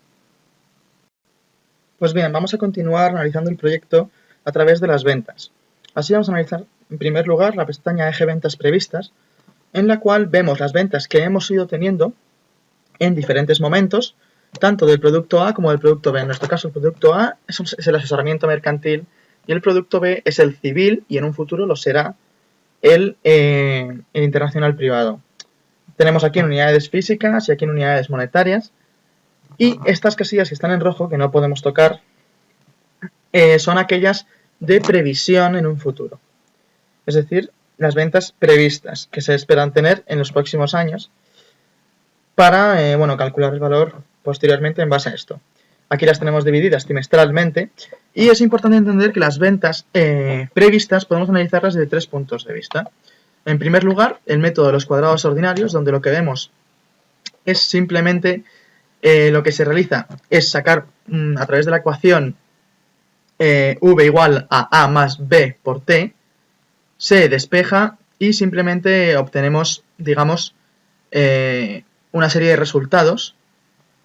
Pues bien, vamos a continuar analizando el proyecto a través de las ventas. Así vamos a analizar, en primer lugar, la pestaña eje ventas previstas, en la cual vemos las ventas que hemos ido teniendo en diferentes momentos, tanto del producto A como del producto B. En nuestro caso, el producto A es el asesoramiento mercantil y el producto B es el civil y en un futuro lo será el internacional privado. Tenemos aquí en unidades físicas y aquí en unidades monetarias. Y estas casillas que están en rojo, que no podemos tocar, son aquellas de previsión en un futuro. Es decir, las ventas previstas que se esperan tener en los próximos años para calcular el valor posteriormente en base a esto. Aquí las tenemos divididas trimestralmente y es importante entender que las ventas previstas podemos analizarlas desde 3 puntos de vista. En primer lugar, el método de los cuadrados ordinarios, donde lo que vemos es simplemente lo que se realiza es sacar a través de la ecuación V igual a A más B por T, se despeja y simplemente obtenemos, digamos, una serie de resultados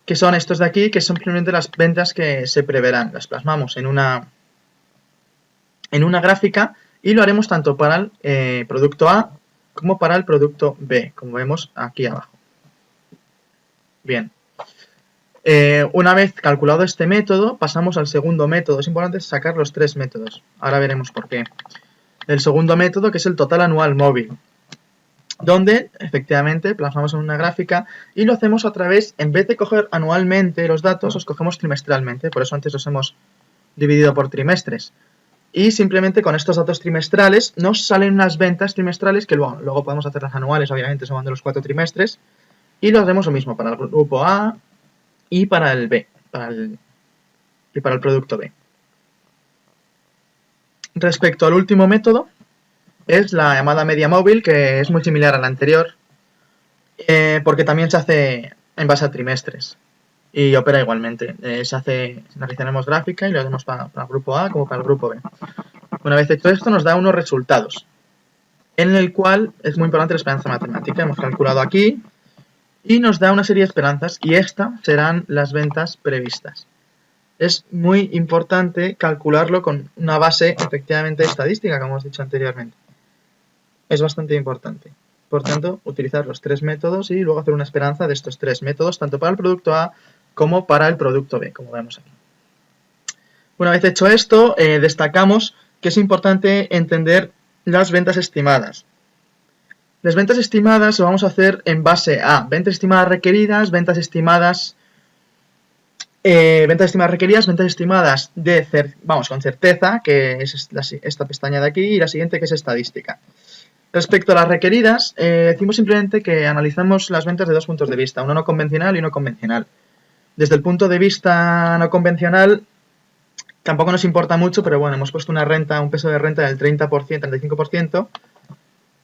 que son estos de aquí, que son simplemente las ventas que se preverán. Las plasmamos en una gráfica y lo haremos tanto para el producto A como para el producto B, como vemos aquí abajo. Bien. Una vez calculado este método, pasamos al segundo método. Es importante sacar los 3 métodos. Ahora veremos por qué. El segundo método, que es el total anual móvil, donde efectivamente plasmamos en una gráfica y lo hacemos a través, en vez de coger anualmente los datos, los cogemos trimestralmente. Por eso antes los hemos dividido por trimestres. Y simplemente con estos datos trimestrales nos salen unas ventas trimestrales que luego podemos hacer las anuales, obviamente sumando los 4 trimestres. Y lo haremos lo mismo para el grupo A y para el B, para el producto B. Respecto al último método, es la llamada media móvil, que es muy similar a la anterior, porque también se hace en base a trimestres y opera igualmente. Analizaremos gráfica y lo haremos para el grupo A como para el grupo B. Una vez hecho esto, nos da unos resultados, en el cual es muy importante la esperanza matemática. Hemos calculado aquí y nos da una serie de esperanzas y estas serán las ventas previstas. Es muy importante calcularlo con una base efectivamente estadística, como hemos dicho anteriormente. Es bastante importante. Por tanto, utilizar los 3 métodos y luego hacer una esperanza de estos 3 métodos, tanto para el producto A como para el producto B, como vemos aquí. Una vez hecho esto, destacamos que es importante entender las ventas estimadas. Las ventas estimadas lo vamos a hacer en base a ventas estimadas requeridas, ventas estimadas requeridas, ventas estimadas con certeza, que es esta pestaña de aquí, y la siguiente que es estadística. Respecto a las requeridas, decimos simplemente que analizamos las ventas de dos puntos de vista, uno no convencional y uno convencional. Desde el punto de vista no convencional, tampoco nos importa mucho, pero bueno, hemos puesto un peso de renta del 30%, 35%,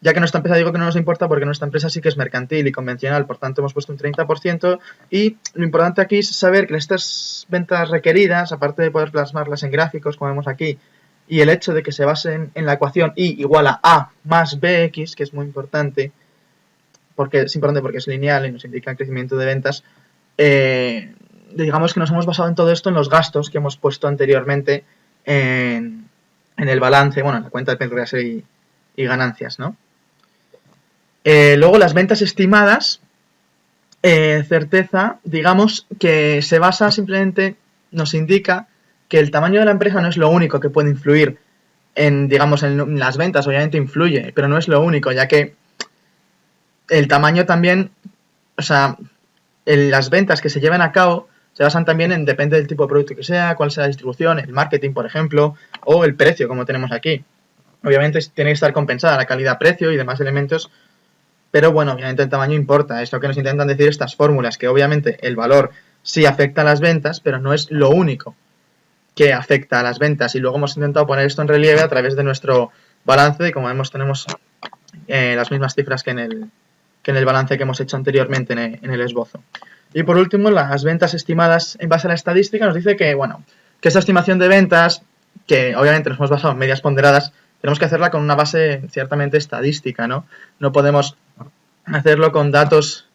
ya que nuestra empresa digo que no nos importa porque nuestra empresa sí que es mercantil y convencional, por tanto hemos puesto un 30%, y lo importante aquí es saber que estas ventas requeridas, aparte de poder plasmarlas en gráficos, como vemos aquí, y el hecho de que se basen en la ecuación Y igual a más BX, que es muy importante, porque es lineal y nos indica el crecimiento de ventas, digamos que nos hemos basado en todo esto en los gastos que hemos puesto anteriormente en el balance, bueno, en la cuenta de pérdidas y ganancias, ¿no? Luego las ventas estimadas, certeza, digamos que se basa simplemente, nos indica que el tamaño de la empresa no es lo único que puede influir en las ventas, obviamente influye, pero no es lo único, ya que el tamaño también, o sea, las ventas que se lleven a cabo se basan también en, depende del tipo de producto que sea, cuál sea la distribución, el marketing, por ejemplo, o el precio, como tenemos aquí. Obviamente tiene que estar compensada la calidad-precio y demás elementos, pero bueno, obviamente el tamaño importa, es lo que nos intentan decir estas fórmulas, que obviamente el valor sí afecta a las ventas, pero no es lo único que afecta a las ventas. Y luego hemos intentado poner esto en relieve a través de nuestro balance, y como vemos tenemos las mismas cifras que en el balance que hemos hecho anteriormente en el esbozo. Y por último, las ventas estimadas en base a la estadística nos dice que, bueno, que esta estimación de ventas, que obviamente nos hemos basado en medias ponderadas, tenemos que hacerla con una base ciertamente estadística, ¿no? No podemos hacerlo con datos,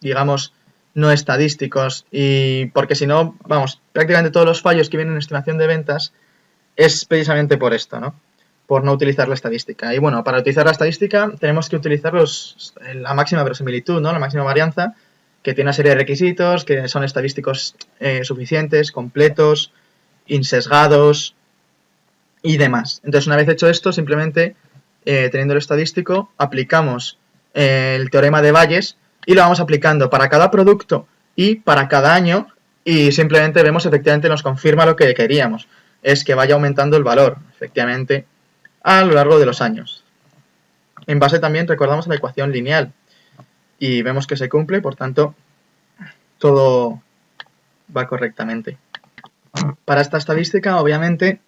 digamos, no estadísticos, y porque si no, vamos, prácticamente todos los fallos que vienen en estimación de ventas es precisamente por esto, ¿no? Por no utilizar la estadística. Y bueno, para utilizar la estadística tenemos que utilizar la máxima verosimilitud, ¿no? La máxima varianza, que tiene una serie de requisitos que son estadísticos suficientes, completos, insesgados y demás. Entonces, una vez hecho esto, simplemente teniendo el estadístico, aplicamos el teorema de Bayes y lo vamos aplicando para cada producto y para cada año, y simplemente vemos, efectivamente nos confirma lo que queríamos, es que vaya aumentando el valor, efectivamente, a lo largo de los años. En base también, recordamos, a la ecuación lineal, y vemos que se cumple, por tanto, todo va correctamente. Para esta estadística, obviamente,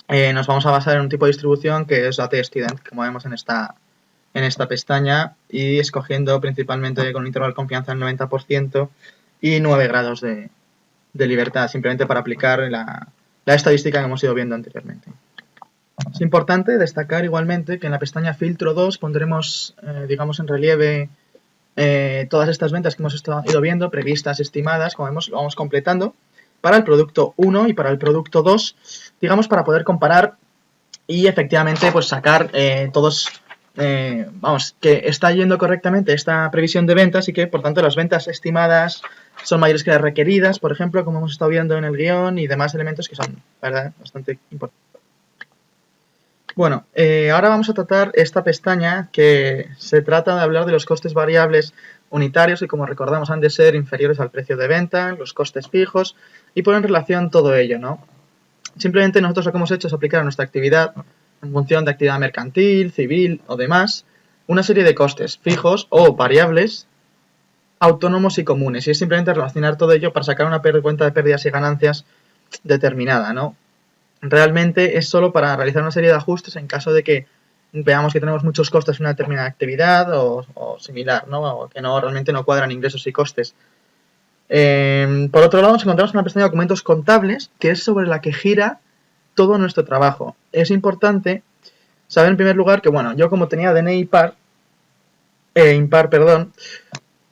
nos vamos a basar en un tipo de distribución que es la t-student, como vemos en esta pestaña, y escogiendo principalmente con un intervalo de confianza del 90% y 9 grados de libertad, simplemente para aplicar la estadística que hemos ido viendo anteriormente. Es importante destacar igualmente que en la pestaña filtro 2 pondremos, digamos, en relieve todas estas ventas que hemos ido viendo, previstas, estimadas, como vemos, lo vamos completando para el producto 1 y para el producto 2, digamos, para poder comparar y efectivamente pues sacar todos, vamos, que está yendo correctamente esta previsión de ventas y que por tanto las ventas estimadas son mayores que las requeridas, por ejemplo, como hemos estado viendo en el guión, y demás elementos que son, la verdad, bastante importantes. Bueno, ahora vamos a tratar esta pestaña que se trata de hablar de los costes variables unitarios, y como recordamos han de ser inferiores al precio de venta, los costes fijos, y poner en relación todo ello, ¿no? Simplemente nosotros lo que hemos hecho es aplicar a nuestra actividad, en función de actividad mercantil, civil o demás, una serie de costes fijos o variables, autónomos y comunes, y es simplemente relacionar todo ello para sacar una cuenta de pérdidas y ganancias determinada, ¿no? Realmente es solo para realizar una serie de ajustes en caso de que veamos que tenemos muchos costes en una determinada actividad o similar, ¿no? O que realmente no cuadran ingresos y costes. Por otro lado, nos encontramos una pestaña de documentos contables, que es sobre la que gira todo nuestro trabajo. Es importante saber en primer lugar que, bueno, yo como tenía DNI impar,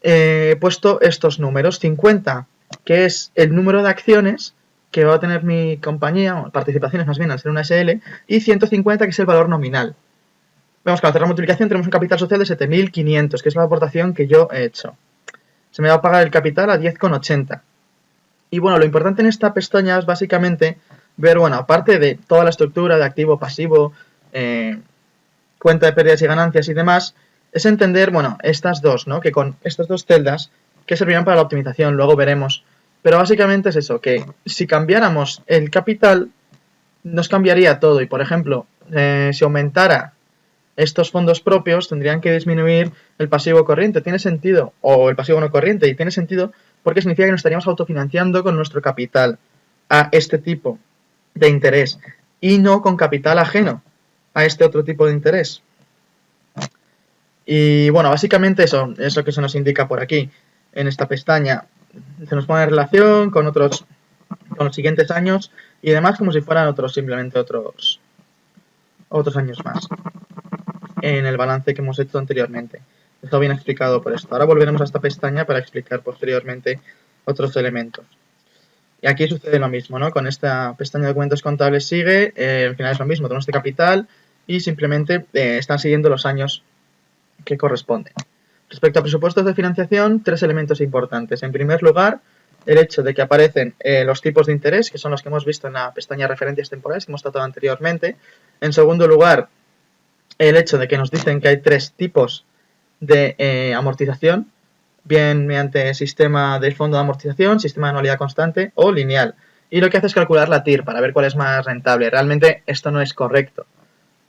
he puesto estos números: 50, que es el número de acciones que va a tener mi compañía, o participaciones más bien al ser una SL, y 150, que es el valor nominal. Vemos que al hacer la multiplicación tenemos un capital social de 7.500, que es la aportación que yo he hecho. Se me va a pagar el capital a 10,80. Y bueno, lo importante en esta pestaña es básicamente ver, bueno, aparte de toda la estructura de activo, pasivo, cuenta de pérdidas y ganancias y demás, es entender, bueno, estas dos, ¿no? Que con estas dos celdas que servirán para la optimización, luego veremos. Pero básicamente es eso, que si cambiáramos el capital, nos cambiaría todo. Y, por ejemplo, si aumentara estos fondos propios, tendrían que disminuir el pasivo corriente. Tiene sentido, o el pasivo no corriente, y tiene sentido porque significa que nos estaríamos autofinanciando con nuestro capital a este tipo de interés y no con capital ajeno a este otro tipo de interés. Y bueno, básicamente eso es lo que se nos indica por aquí, en esta pestaña. Se nos pone en relación con con los siguientes años y demás como si fueran simplemente otros años más en el balance que hemos hecho anteriormente. Está bien explicado por esto. Ahora volveremos a esta pestaña para explicar posteriormente otros elementos. Y aquí sucede lo mismo, ¿no? Con esta pestaña de documentos contables sigue, al final es lo mismo, tenemos este capital y simplemente están siguiendo los años que corresponden. Respecto a presupuestos de financiación, 3 elementos importantes. En primer lugar, el hecho de que aparecen los tipos de interés, que son los que hemos visto en la pestaña referencias temporales que hemos tratado anteriormente. En segundo lugar, el hecho de que nos dicen que hay 3 tipos de amortización, bien mediante sistema de fondo de amortización, sistema de anualidad constante o lineal. Y lo que hace es calcular la TIR para ver cuál es más rentable. Realmente esto no es correcto,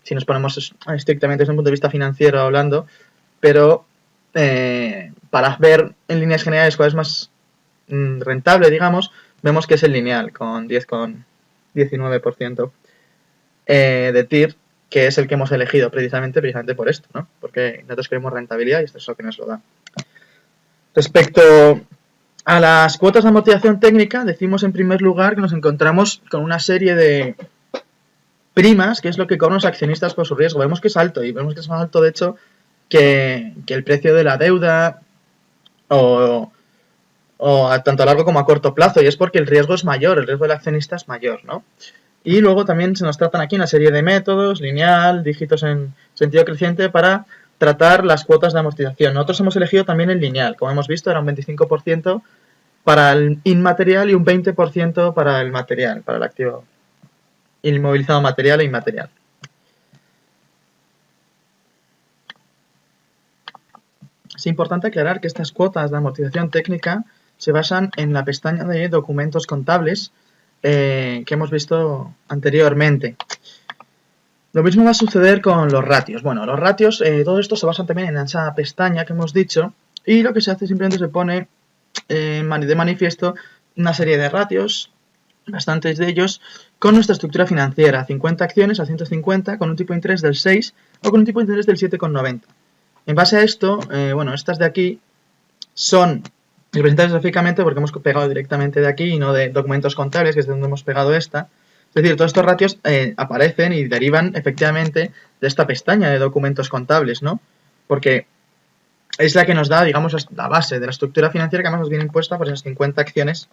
si nos ponemos estrictamente desde un punto de vista financiero hablando, pero para ver en líneas generales cuál es más rentable, digamos, vemos que es el lineal con 10,19% de TIR, que es el que hemos elegido precisamente por esto, ¿no? Porque nosotros queremos rentabilidad y esto es lo que nos lo da. Respecto a las cuotas de amortización técnica, decimos en primer lugar que nos encontramos con una serie de primas, que es lo que cobran los accionistas por su riesgo. Vemos que es alto y vemos que es más alto, de hecho, que el precio de la deuda o tanto a largo como a corto plazo, y es porque el riesgo es mayor, el riesgo del accionista es mayor, ¿no? Y luego también se nos tratan aquí una serie de métodos, lineal, dígitos en sentido creciente, para tratar las cuotas de amortización. Nosotros hemos elegido también el lineal, como hemos visto era un 25% para el inmaterial y un 20% para el material, para el activo inmovilizado material e inmaterial. Es importante aclarar que estas cuotas de amortización técnica se basan en la pestaña de documentos contables que hemos visto anteriormente. Lo mismo va a suceder con los ratios. Bueno, los ratios, todo esto se basa también en esa pestaña que hemos dicho, y lo que se hace simplemente se pone de manifiesto una serie de ratios, bastantes de ellos, con nuestra estructura financiera, 50 acciones a 150, con un tipo de interés del 6 o con un tipo de interés del 7,90. En base a esto, bueno, estas de aquí son representadas gráficamente porque hemos pegado directamente de aquí y no de documentos contables, que es de donde hemos pegado esta. Es decir, todos estos ratios aparecen y derivan efectivamente de esta pestaña de documentos contables, ¿no? Porque es la que nos da, digamos, la base de la estructura financiera que además nos viene impuesta por esas 50 acciones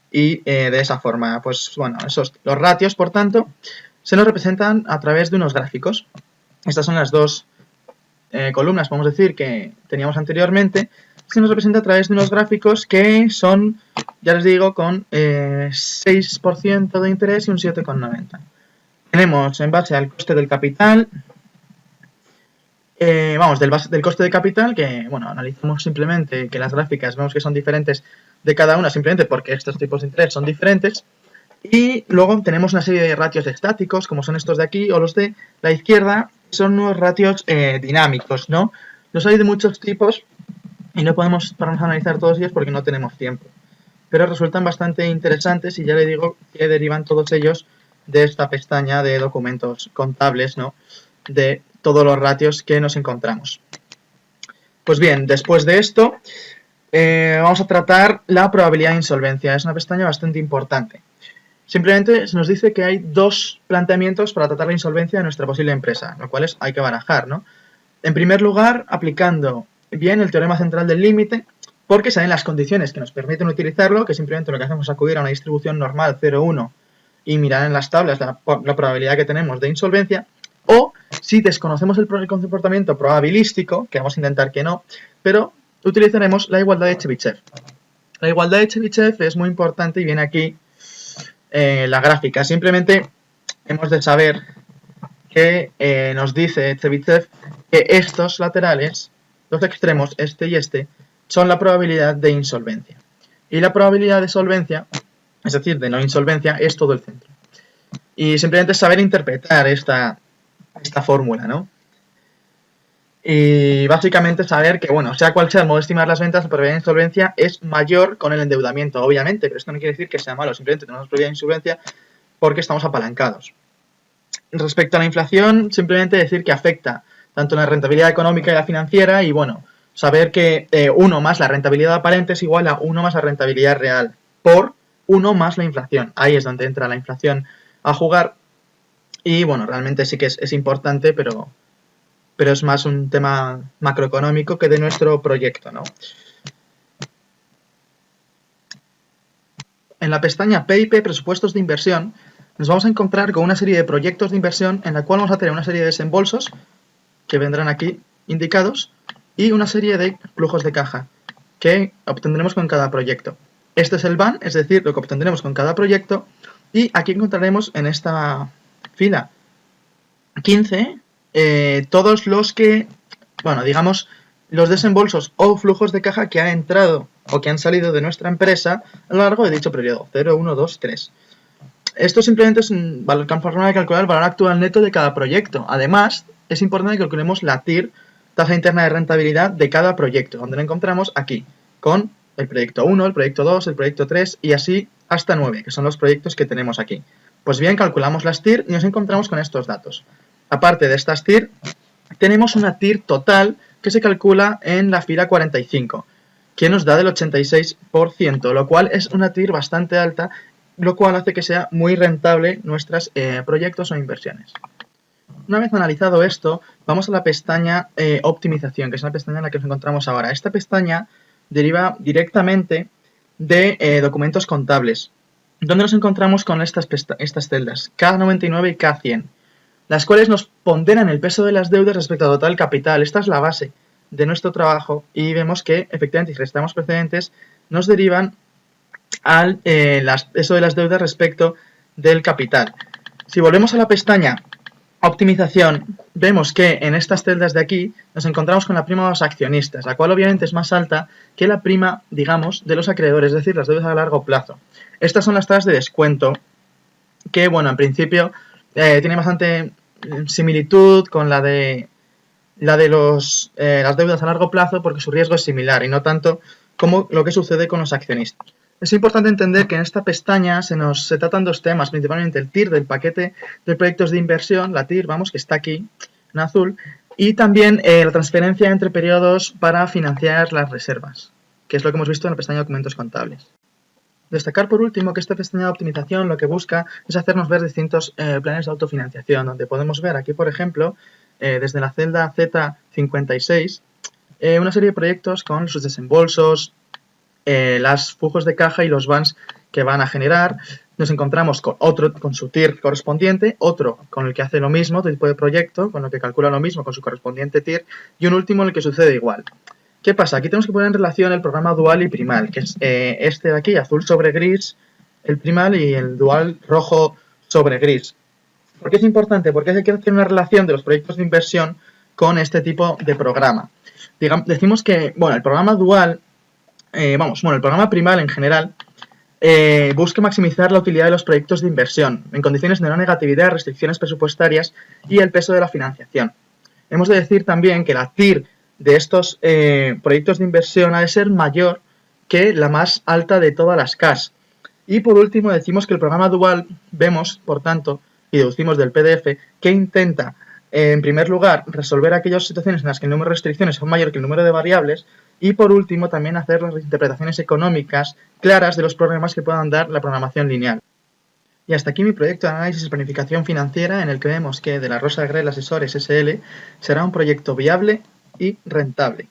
y de esa forma, pues bueno, los ratios, por tanto, se nos representan a través de unos gráficos. Estas son las dos columnas, podemos decir, que teníamos anteriormente. Se nos representa a través de unos gráficos que son, ya les digo, con 6% de interés y un 7,90. Tenemos en base al coste del capital, del coste de capital, que, bueno, analizamos simplemente que las gráficas vemos que son diferentes de cada una, simplemente porque estos tipos de interés son diferentes. Y luego tenemos una serie de ratios estáticos, como son estos de aquí, o los de la izquierda, son unos ratios dinámicos, ¿no? Los hay de muchos tipos y no podemos pararnos a analizar todos ellos porque no tenemos tiempo. Pero resultan bastante interesantes y ya le digo que derivan todos ellos de esta pestaña de documentos contables, ¿no? De todos los ratios que nos encontramos. Pues bien, después de esto, vamos a tratar la probabilidad de insolvencia. Es una pestaña bastante importante. Simplemente se nos dice que hay 2 planteamientos para tratar la insolvencia de nuestra posible empresa, los cuales hay que barajar, ¿no? En primer lugar, aplicando bien el teorema central del límite, porque saben las condiciones que nos permiten utilizarlo, que simplemente lo que hacemos es acudir a una distribución normal 0,1 y mirar en las tablas la probabilidad que tenemos de insolvencia, o si desconocemos el comportamiento probabilístico, que vamos a intentar que no, pero utilizaremos la igualdad de Chebyshev. La igualdad de Chebyshev es muy importante y viene aquí la gráfica. Simplemente hemos de saber que nos dice Chebyshev que estos laterales, los extremos, este y este, son la probabilidad de insolvencia. Y la probabilidad de solvencia, es decir, de no insolvencia, es todo el centro. Y simplemente saber interpretar esta fórmula, ¿no? Y básicamente saber que, bueno, sea cual sea el modo de estimar las ventas, la probabilidad de insolvencia es mayor con el endeudamiento, obviamente, pero esto no quiere decir que sea malo, simplemente tenemos probabilidad de insolvencia porque estamos apalancados. Respecto a la inflación, simplemente decir que afecta tanto la rentabilidad económica y la financiera y, bueno, saber que 1 más la rentabilidad aparente es igual a 1 más la rentabilidad real por 1 más la inflación. Ahí es donde entra la inflación a jugar y, bueno, realmente sí que es importante, pero es más un tema macroeconómico que de nuestro proyecto, ¿no? En la pestaña PIP, presupuestos de inversión, nos vamos a encontrar con una serie de proyectos de inversión en la cual vamos a tener una serie de desembolsos que vendrán aquí indicados y una serie de flujos de caja que obtendremos con cada proyecto. Este es el BAN, es decir, lo que obtendremos con cada proyecto, y aquí encontraremos en esta fila 15 todos los que, bueno, digamos, los desembolsos o flujos de caja que han entrado o que han salido de nuestra empresa a lo largo de dicho periodo, 0, 1, 2, 3. Esto simplemente es una forma de calcular el valor actual neto de cada proyecto. Además, es importante que calculemos la TIR, tasa interna de rentabilidad, de cada proyecto, donde la encontramos aquí, con el proyecto 1, el proyecto 2, el proyecto 3 y así hasta 9, que son los proyectos que tenemos aquí. Pues bien, calculamos las TIR y nos encontramos con estos datos. Aparte de estas TIR, tenemos una TIR total que se calcula en la fila 45, que nos da del 86%, lo cual es una TIR bastante alta, lo cual hace que sea muy rentable nuestros proyectos o inversiones. Una vez analizado esto, vamos a la pestaña optimización, que es la pestaña en la que nos encontramos ahora. Esta pestaña deriva directamente de documentos contables, donde nos encontramos con estas celdas, K99 y K100, las cuales nos ponderan el peso de las deudas respecto al total capital. Esta es la base de nuestro trabajo y vemos que, efectivamente, si restamos precedentes, nos derivan al peso de las deudas respecto del capital. Si volvemos a la pestaña optimización, vemos que en estas celdas de aquí nos encontramos con la prima de los accionistas, la cual obviamente es más alta que la prima, digamos, de los acreedores, es decir, las deudas a largo plazo. Estas son las tasas de descuento que, bueno, en principio tiene bastante similitud con la de las deudas a largo plazo porque su riesgo es similar y no tanto como lo que sucede con los accionistas. Es importante entender que en esta pestaña se tratan dos temas, principalmente el TIR del paquete de proyectos de inversión, la TIR, vamos, que está aquí en azul, y también la transferencia entre periodos para financiar las reservas, que es lo que hemos visto en la pestaña de documentos contables. Destacar por último que esta pestaña de optimización lo que busca es hacernos ver distintos planes de autofinanciación, donde podemos ver aquí, por ejemplo, desde la celda Z56, una serie de proyectos con sus desembolsos, los flujos de caja y los bans que van a generar. Nos encontramos con otro con su TIR correspondiente, otro con el que hace lo mismo, tipo de proyecto, con lo que calcula lo mismo con su correspondiente TIR, y un último en el que sucede igual. ¿Qué pasa? Aquí tenemos que poner en relación el programa dual y primal, que es este de aquí, azul sobre gris, el primal, y el dual rojo sobre gris. ¿Por qué es importante? Porque hay que hacer una relación de los proyectos de inversión con este tipo de programa. Decimos que, bueno, el programa dual, el programa primal en general, busca maximizar la utilidad de los proyectos de inversión en condiciones de no negatividad, restricciones presupuestarias y el peso de la financiación. Hemos de decir también que la TIR de estos proyectos de inversión ha de ser mayor que la más alta de todas las CAS. Y por último decimos que el programa dual, vemos, por tanto, y deducimos del PDF, que intenta, en primer lugar, resolver aquellas situaciones en las que el número de restricciones son mayor que el número de variables, y por último también hacer las interpretaciones económicas claras de los problemas que puedan dar la programación lineal. Y hasta aquí mi proyecto de análisis y planificación financiera, en el que vemos que De la Rosa Grel Asesores SL será un proyecto viable y rentable.